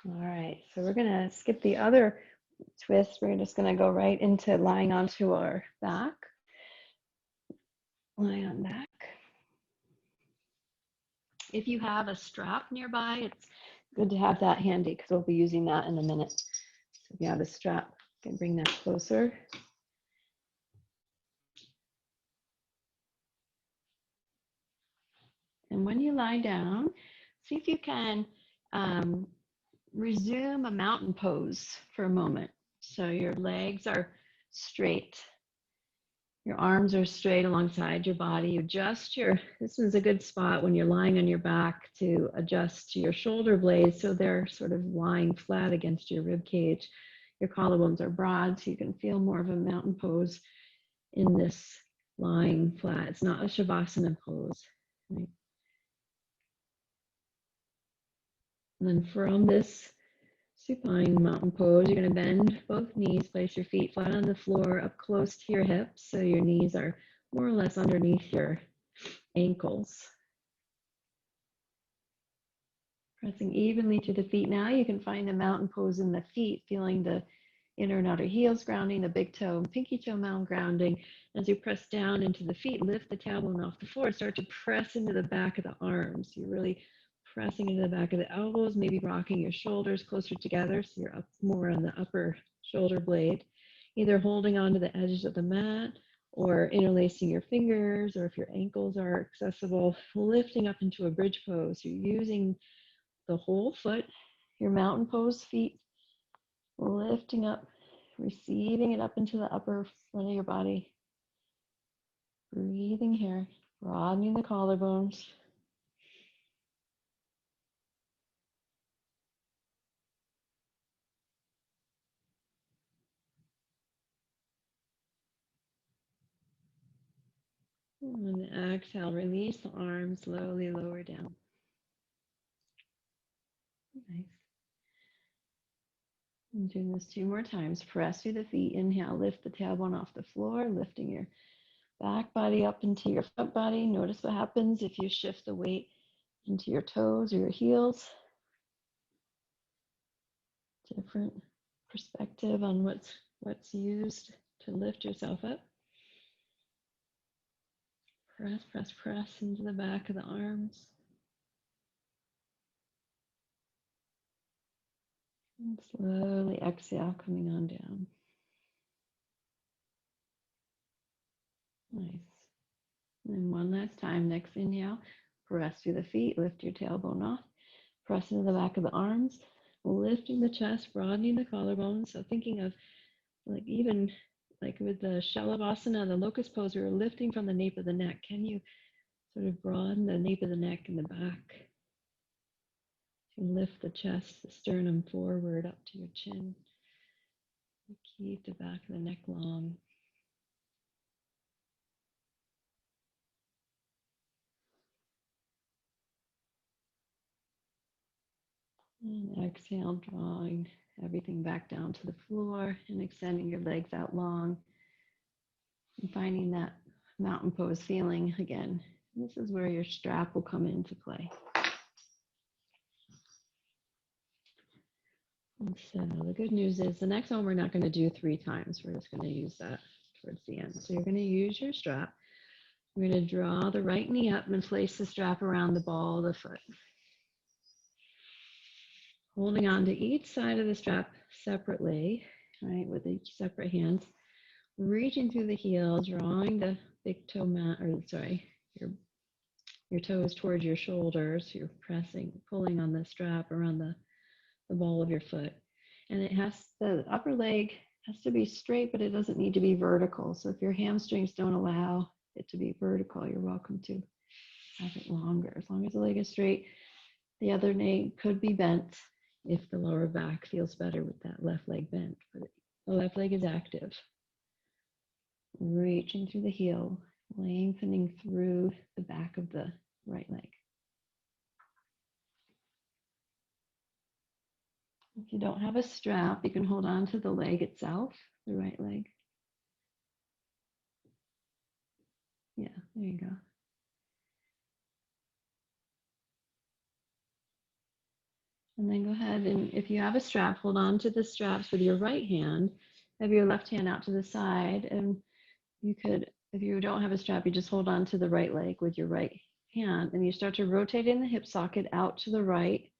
All right, so we're going to skip the other twist. We're just going to go right into lying onto our back. Lie on back. If you have a strap nearby, it's good to have that handy because we'll be using that in a minute. So if you have a strap, you can bring that closer. And when you lie down, see if you can resume a mountain pose for a moment. So your legs are straight. Your arms are straight alongside your body. You adjust this one's a good spot when you're lying on your back to adjust to your shoulder blades so they're sort of lying flat against your rib cage. Your collarbones are broad so you can feel more of a mountain pose in this lying flat. It's not a Shavasana pose. Right? And then from this supine mountain pose, you're going to bend both knees, place your feet flat on the floor up close to your hips so your knees are more or less underneath your ankles. Pressing evenly to the feet. Now you can find a mountain pose in the feet, feeling the inner and outer heels grounding, the big toe and pinky toe mound grounding. As you press down into the feet, lift the tailbone off the floor, start to press into the back of the arms. You're really pressing into the back of the elbows, maybe rocking your shoulders closer together so you're up more on the upper shoulder blade, either holding onto the edges of the mat or interlacing your fingers, or if your ankles are accessible, lifting up into a bridge pose. You're using the whole foot, your mountain pose feet, lifting up, receiving it up into the upper front of your body. Breathing here, broadening the collarbones. And exhale, release the arms, slowly lower down. Nice. And do this 2 more times. Press through the feet. Inhale, lift the tailbone off the floor, lifting your back body up into your front body. Notice what happens if you shift the weight into your toes or your heels. Different perspective on what's used to lift yourself up. Press, press, press into the back of the arms. And slowly exhale, coming on down. Nice. And one last time, next inhale, press through the feet, lift your tailbone off, press into the back of the arms, lifting the chest, broadening the collarbone. So thinking of like even like with the Shalabhasana, the locust pose, we were lifting from the nape of the neck. Can you sort of broaden the nape of the neck and the back? To lift the chest, the sternum forward up to your chin. Keep the back of the neck long. And exhale, drawing everything back down to the floor and extending your legs out long. And finding that mountain pose feeling again. This is where your strap will come into play. And so the good news is the next one we're not going to do 3 times. We're just going to use that towards the end. So you're going to use your strap. We're going to draw the right knee up and place the strap around the ball of the foot. Holding on to each side of the strap separately, right, with each separate hand. Reaching through the heel, drawing the big toe mat, or sorry, your toes towards your shoulders. You're pressing, pulling on the strap around the ball of your foot. And the upper leg has to be straight, but it doesn't need to be vertical. So if your hamstrings don't allow it to be vertical, you're welcome to have it longer. As long as the leg is straight, the other leg could be bent if the lower back feels better with that left leg bent. But the left leg is active. Reaching through the heel, lengthening through the back of the right leg. If you don't have a strap, you can hold on to the leg itself, the right leg. Yeah, there you go. And then go ahead and if you have a strap, hold on to the straps with your right hand. Have your left hand out to the side. And you could, if you don't have a strap, you just hold on to the right leg with your right hand. And you start to rotate in the hip socket out to the right,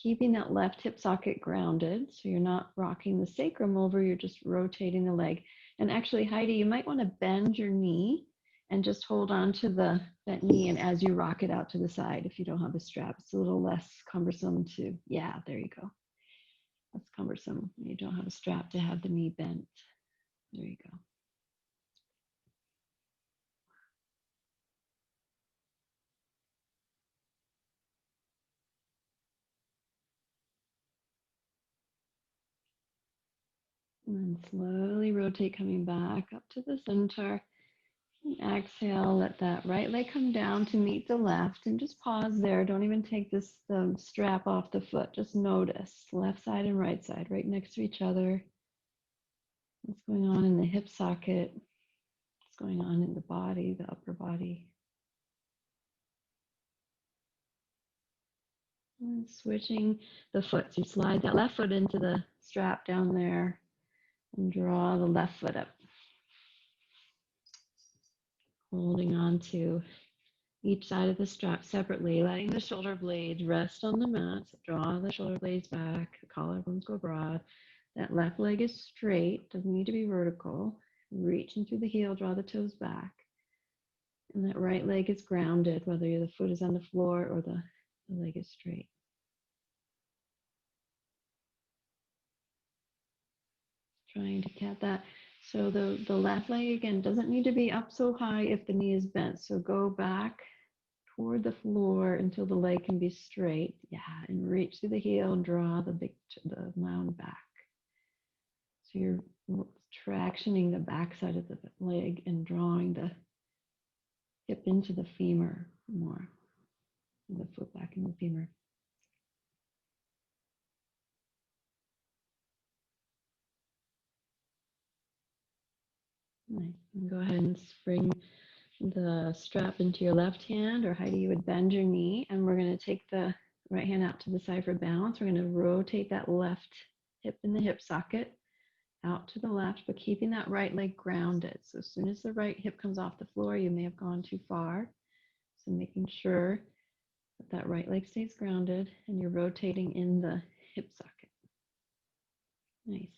keeping that left hip socket grounded. So you're not rocking the sacrum over, you're just rotating the leg. And actually, Heidi, you might want to bend your knee and just hold on to that knee, and as you rock it out to the side, if you don't have a strap, it's a little less cumbersome to, yeah, there you go. That's cumbersome when you don't have a strap to have the knee bent. There you go. And then slowly rotate, coming back up to the center. Exhale, let that right leg come down to meet the left, and just pause there. Don't even take the strap off the foot. Just notice left side and right side right next to each other. What's going on in the hip socket? What's going on in the body, the upper body? And switching the foot. So you slide that left foot into the strap down there and draw the left foot up. Holding on to each side of the strap separately, letting the shoulder blades rest on the mat. So draw the shoulder blades back, the collarbones go broad. That left leg is straight, doesn't need to be vertical. Reaching through the heel, draw the toes back. And that right leg is grounded, whether the foot is on the floor or the leg is straight. Trying to get that. So the left leg, again, doesn't need to be up so high if the knee is bent. So go back toward the floor until the leg can be straight. Yeah, and reach through the heel and draw the mound back. So you're tractioning the back side of the leg and drawing the hip into the femur more, the foot back in the femur. And go ahead and spring the strap into your left hand, or Heidi, you would bend your knee, and we're going to take the right hand out to the side for balance. We're going to rotate that left hip in the hip socket out to the left, but keeping that right leg grounded. So as soon as the right hip comes off the floor, you may have gone too far. So making sure that that right leg stays grounded and you're rotating in the hip socket. Nice.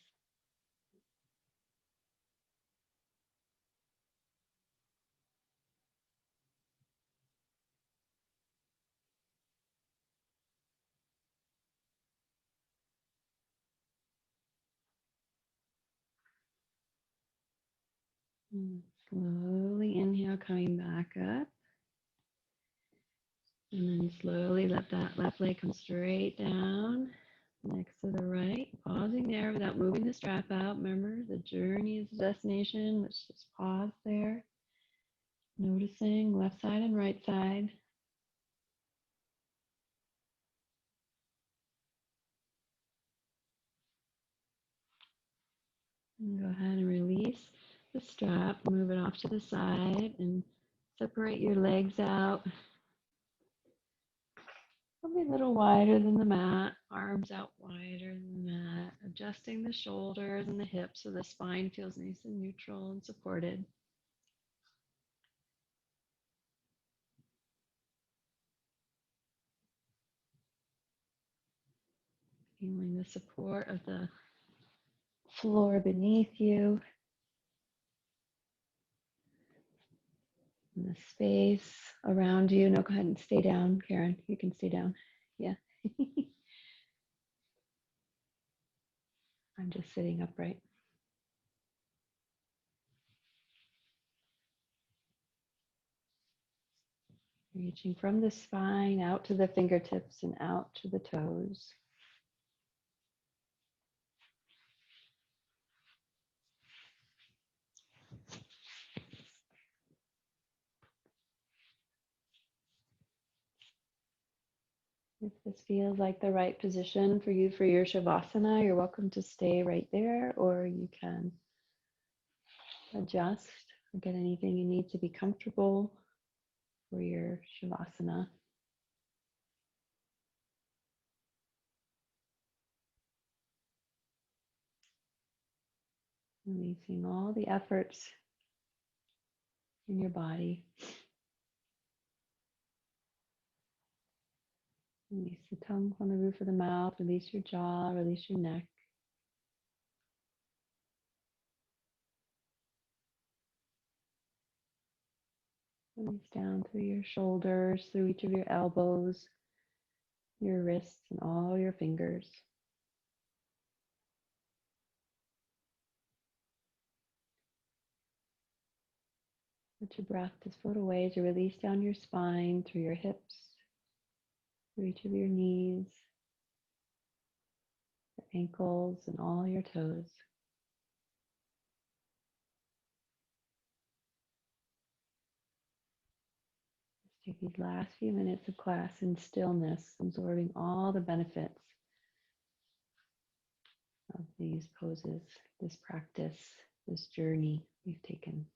And slowly inhale, coming back up. And then slowly let that left leg come straight down next to the right. Pausing there without moving the strap out. Remember, the journey is the destination. Let's just pause there. Noticing left side and right side. And go ahead and release the strap. Move it off to the side and separate your legs out. Probably a little wider than the mat, arms out wider than the mat, adjusting the shoulders and the hips so the spine feels nice and neutral and supported. Feeling the support of the floor beneath you, and the space around you. No, go ahead and stay down, Karen. You can stay down. Yeah. I'm just sitting upright. Reaching from the spine out to the fingertips and out to the toes. If this feels like the right position for you for your Shavasana, you're welcome to stay right there, or you can adjust or get anything you need to be comfortable for your Shavasana. Releasing all the efforts in your body. Release the tongue from the roof of the mouth, release your jaw, release your neck. Release down through your shoulders, through each of your elbows, your wrists, and all your fingers. Let your breath just float away as you release down your spine, through your hips, through each of your knees, your ankles, and all your toes. Just take these last few minutes of class in stillness, absorbing all the benefits of these poses, this practice, this journey we've taken.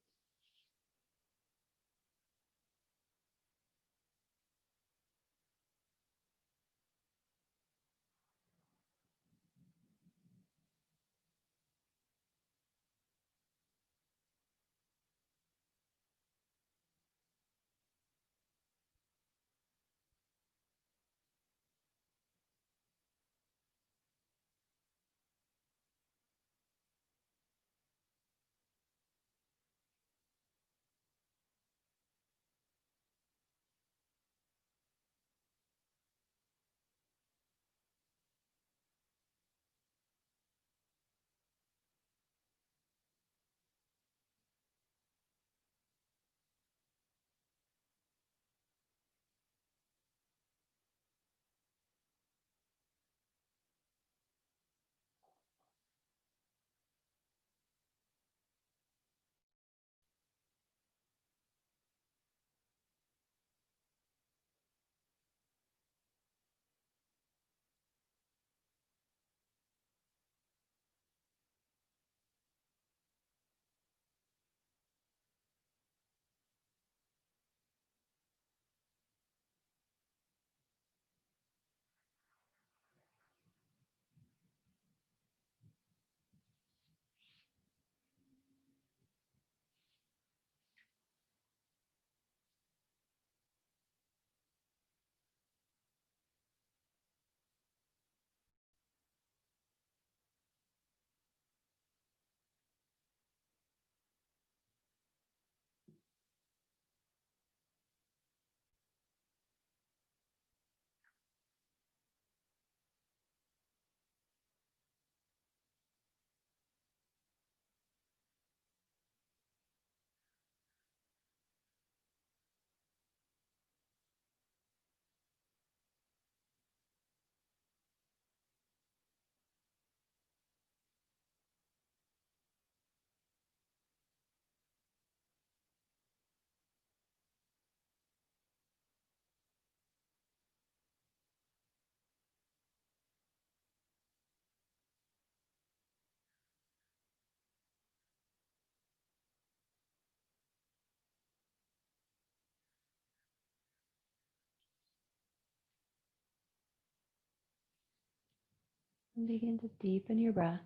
And begin to deepen your breath.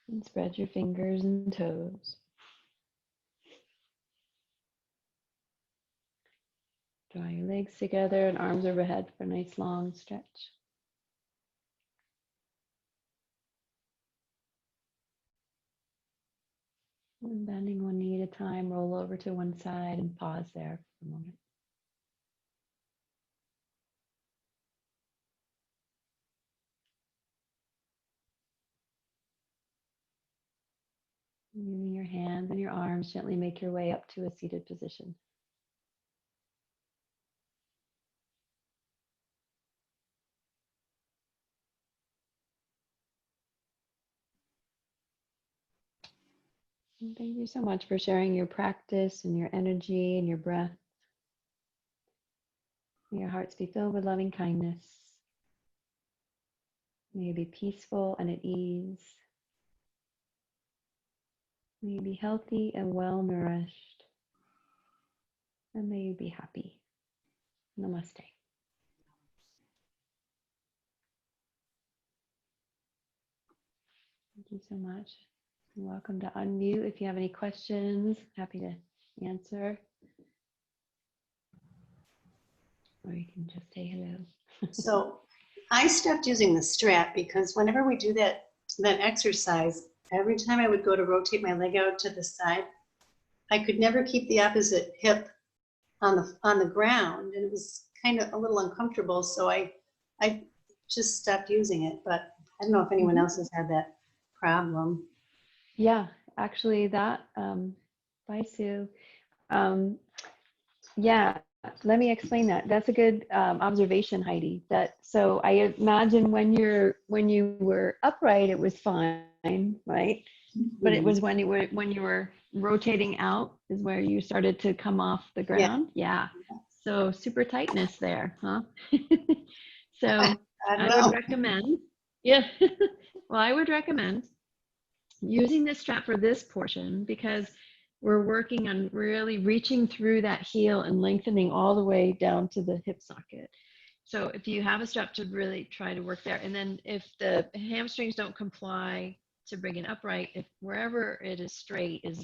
And spread your fingers and toes. Draw your legs together and arms overhead for a nice long stretch. And bending one knee at a time, roll over to one side and pause there for a moment. Using your hands and your arms, gently make your way up to a seated position. And thank you so much for sharing your practice and your energy and your breath. May your hearts be filled with loving kindness. May you be peaceful and at ease. May you be healthy and well nourished. And may you be happy. Namaste. Thank you so much. You're welcome to unmute if you have any questions. Happy to answer. Or you can just say hello. So I stopped using the strap because whenever we do that exercise, every time I would go to rotate my leg out to the side, I could never keep the opposite hip on the ground, and it was kind of a little uncomfortable. So I just stopped using it. But I don't know if anyone else has had that problem. Yeah, actually that, bye Sue. Yeah, let me explain that. That's a good observation, Heidi. So I imagine when you were upright, it was fine, right? But it was when you were rotating out is where you started to come off the ground. Yeah. So super tightness there, huh? So I would recommend, yeah. Well, I would recommend using this strap for this portion because we're working on really reaching through that heel and lengthening all the way down to the hip socket. So if you have a strap, to really try to work there. And then if the hamstrings don't comply to bring it upright, if wherever it is straight is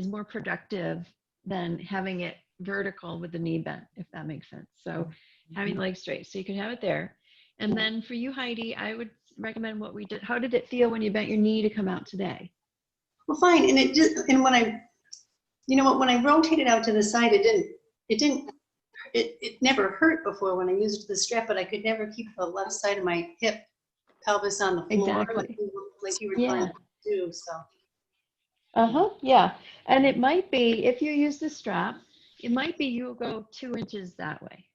more productive than having it vertical with the knee bent, if that makes sense. So having the legs straight, so you can have it there. And then for you, Heidi, I would recommend what we did. How did it feel when you bent your knee to come out today? Well, fine. And when I rotated out to the side, it never hurt before when I used the strap, but I could never keep the left side of my hip pelvis on the floor. Exactly. Like you were trying to do. So. Yeah. And it might be, if you use the strap, it might be you'll go 2 inches that way,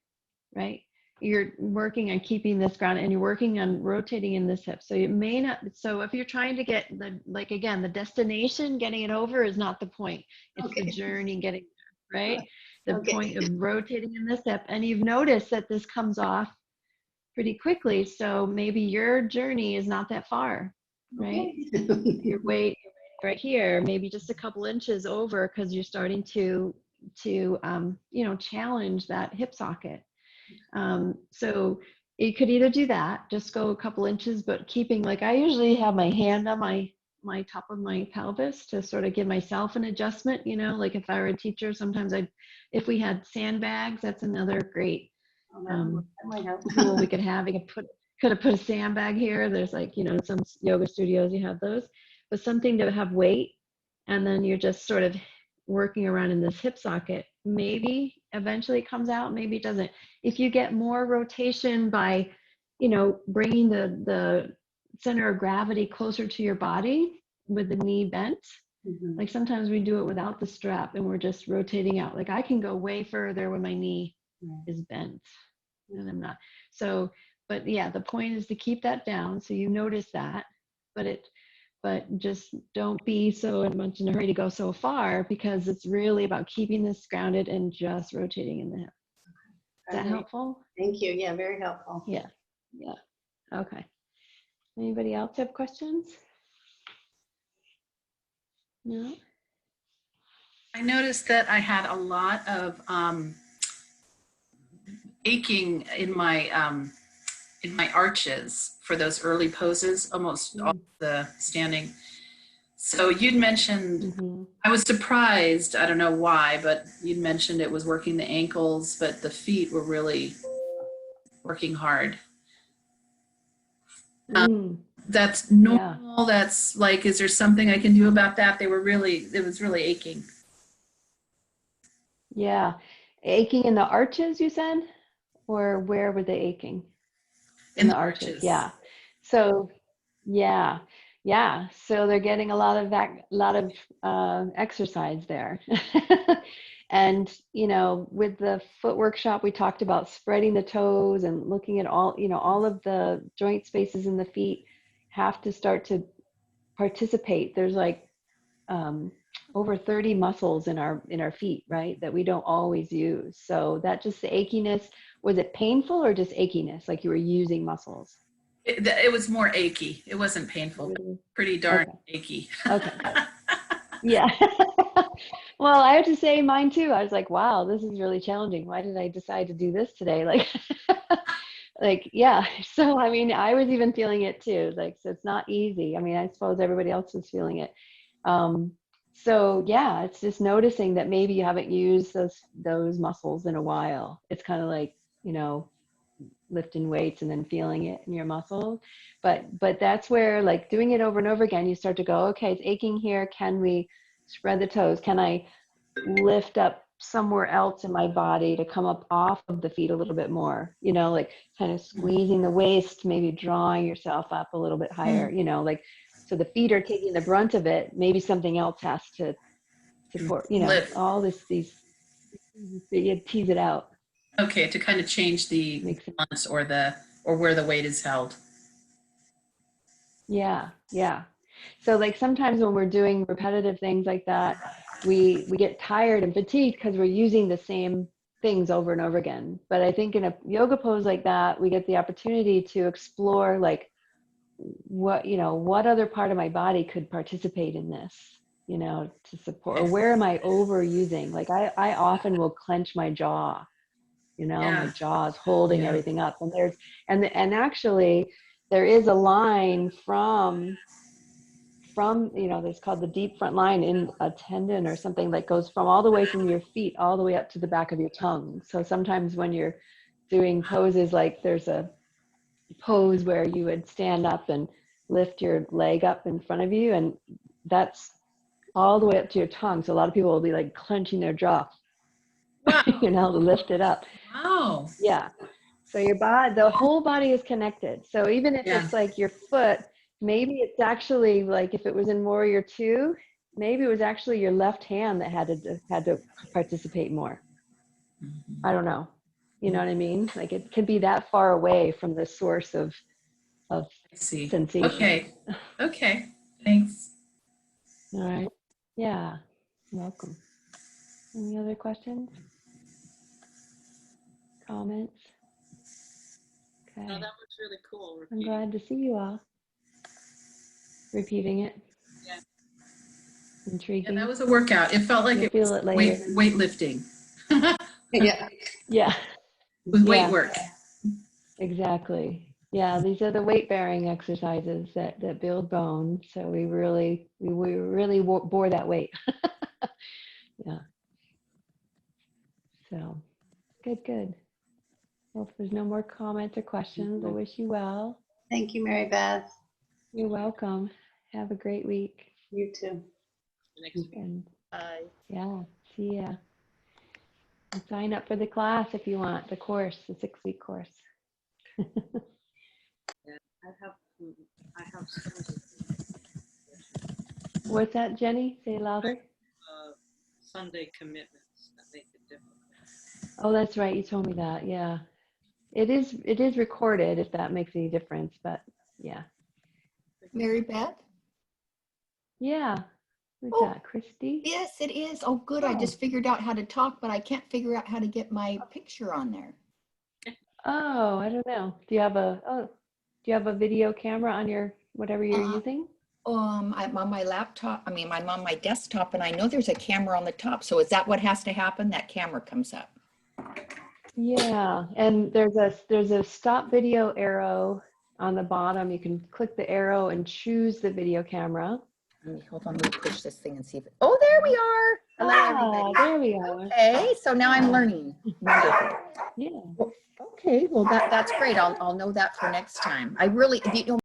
right? You're working on keeping this ground and you're working on rotating in this hip. So it may not, so if you're trying to get the destination, getting it over is not the point. It's the journey getting there, right? The point of rotating in this hip. And you've noticed that this comes off pretty quickly. So maybe your journey is not that far, right? Your weight right here, maybe just a couple inches over because you're starting to challenge that hip socket. So you could either do that, just go a couple inches, but keeping, like I usually have my hand on my top of my pelvis to sort of give myself an adjustment, like if I were a teacher, sometimes if we had sandbags, that's another great tool we could have. You could have put a sandbag here. There's in some yoga studios you have those, but something to have weight, and then you're just sort of working around in this hip socket. Maybe eventually it comes out, maybe it doesn't. If you get more rotation by, bringing the center of gravity closer to your body with the knee bent, like sometimes we do it without the strap and we're just rotating out. Like I can go way further when my knee is bent and I'm not. So, but yeah, the point is to keep that down. So you notice that, but just don't be so much in a hurry to go so far, because it's really about keeping this grounded and just rotating in the hip. Is that helpful? Thank you. Yeah, very helpful. Yeah. Okay. Anybody else have questions? No? I noticed that I had a lot of aching in my arches for those early poses, almost all the standing. So you'd mentioned, Mm-hmm. I was surprised, I don't know why, but you'd mentioned it was working the ankles, but the feet were really working hard. That's normal. That's like, is there something I can do about that? It was really aching. Yeah. Aching in the arches, you said? Or where were they aching? In In the the arches, arches. yeah. So, yeah, yeah. So they're getting a lot of exercise there. And, with the foot workshop, we talked about spreading the toes and looking at all of the joint spaces in the feet have to start to participate. There's like over 30 muscles in our feet, right? That we don't always use. So that just the achiness, was it painful or just achiness? Like you were using muscles? It was more achy. It wasn't painful, but pretty darn Okay. achy. Okay. Yeah. Well, I have to say mine too. I was like, wow, this is really challenging. Why did I decide to do this today? Like, yeah. So, I mean, I was even feeling it too. Like, so it's not easy. I mean, I suppose everybody else was feeling it. Um, so yeah, it's just noticing that maybe you haven't used those muscles in a while. It's kind of like, lifting weights and then feeling it in your muscles. But that's where, like, doing it over and over again, you start to go, okay, it's aching here. Can we spread the toes? Can I lift up somewhere else in my body to come up off of the feet a little bit more? Like kind of squeezing the waist, maybe drawing yourself up a little bit higher, like, so the feet are taking the brunt of it. Maybe something else has to support, Lift. all these, you tease it out. Okay, to kind of change the Makes sense. balance or where the weight is held. Yeah, yeah. So like sometimes when we're doing repetitive things like that, we get tired and fatigued because we're using the same things over and over again. But I think in a yoga pose like that, we get the opportunity to explore, like, what other part of my body could participate in this, to support, or where am I overusing? Like I often will clench my jaw, my Yeah. jaw is holding Yeah. everything up. And and actually there is a line from there's called the deep front line in a tendon or something that goes from all the way from your feet all the way up to the back of your tongue. So sometimes when you're doing poses, like there's a pose where you would stand up and lift your leg up in front of you, and that's all the way up to your tongue. So a lot of people will be like clenching their jaw, Wow. to lift it up. Wow. Yeah. So your body, the whole body is connected. So even if Yeah. it's like your foot, maybe it's actually like, if it was in Warrior Two, maybe it was actually your left hand that had to participate more. I don't know. You know what I mean? Like it could be that far away from the source of I see. sensation. Okay. Okay. Thanks. All right. Yeah. Welcome. Any other questions? Comments? Okay. No, that was really cool. I'm glad to see you all. Repeating it. Yeah. Intriguing. Yeah, that was a workout. It felt like You'll it was feel it later. weightlifting. Yeah. Yeah. With weight Yeah. work. Exactly. Yeah, these are the weight bearing exercises that build bone. So we really bore that weight. Yeah. So good. Well, if there's no more comments or questions, I wish you well. Thank you, Mary Beth. You're welcome. Have a great week. You too. Next week. And Bye. yeah, see ya. And sign up for the class if you want, the course, the 6-week course. Yeah, I have Sunday. What's that, Jenny? Say it louder. Sunday commitments that make it difficult. Oh, that's right. You told me that. Yeah. It is recorded, if that makes any difference, but yeah. Mary Beth? Yeah. Who's Oh, that, Christy? yes, it is. Oh, good. I just figured out how to talk, but I can't figure out how to get my picture on there. Oh, I don't know. Do you have a video camera on your whatever you're using? I'm on my laptop. I mean, I'm on my desktop, and I know there's a camera on the top. So is that what has to happen? That camera comes up. Yeah, and there's a stop video arrow on the bottom. You can click the arrow and choose the video camera. Hold on, let me push this thing and see if it, oh, there we are. Hello, everybody. There we are. Okay, so now I'm learning. Wonderful. Yeah. Okay, well, that's great. I'll know that for next time. I really, you know,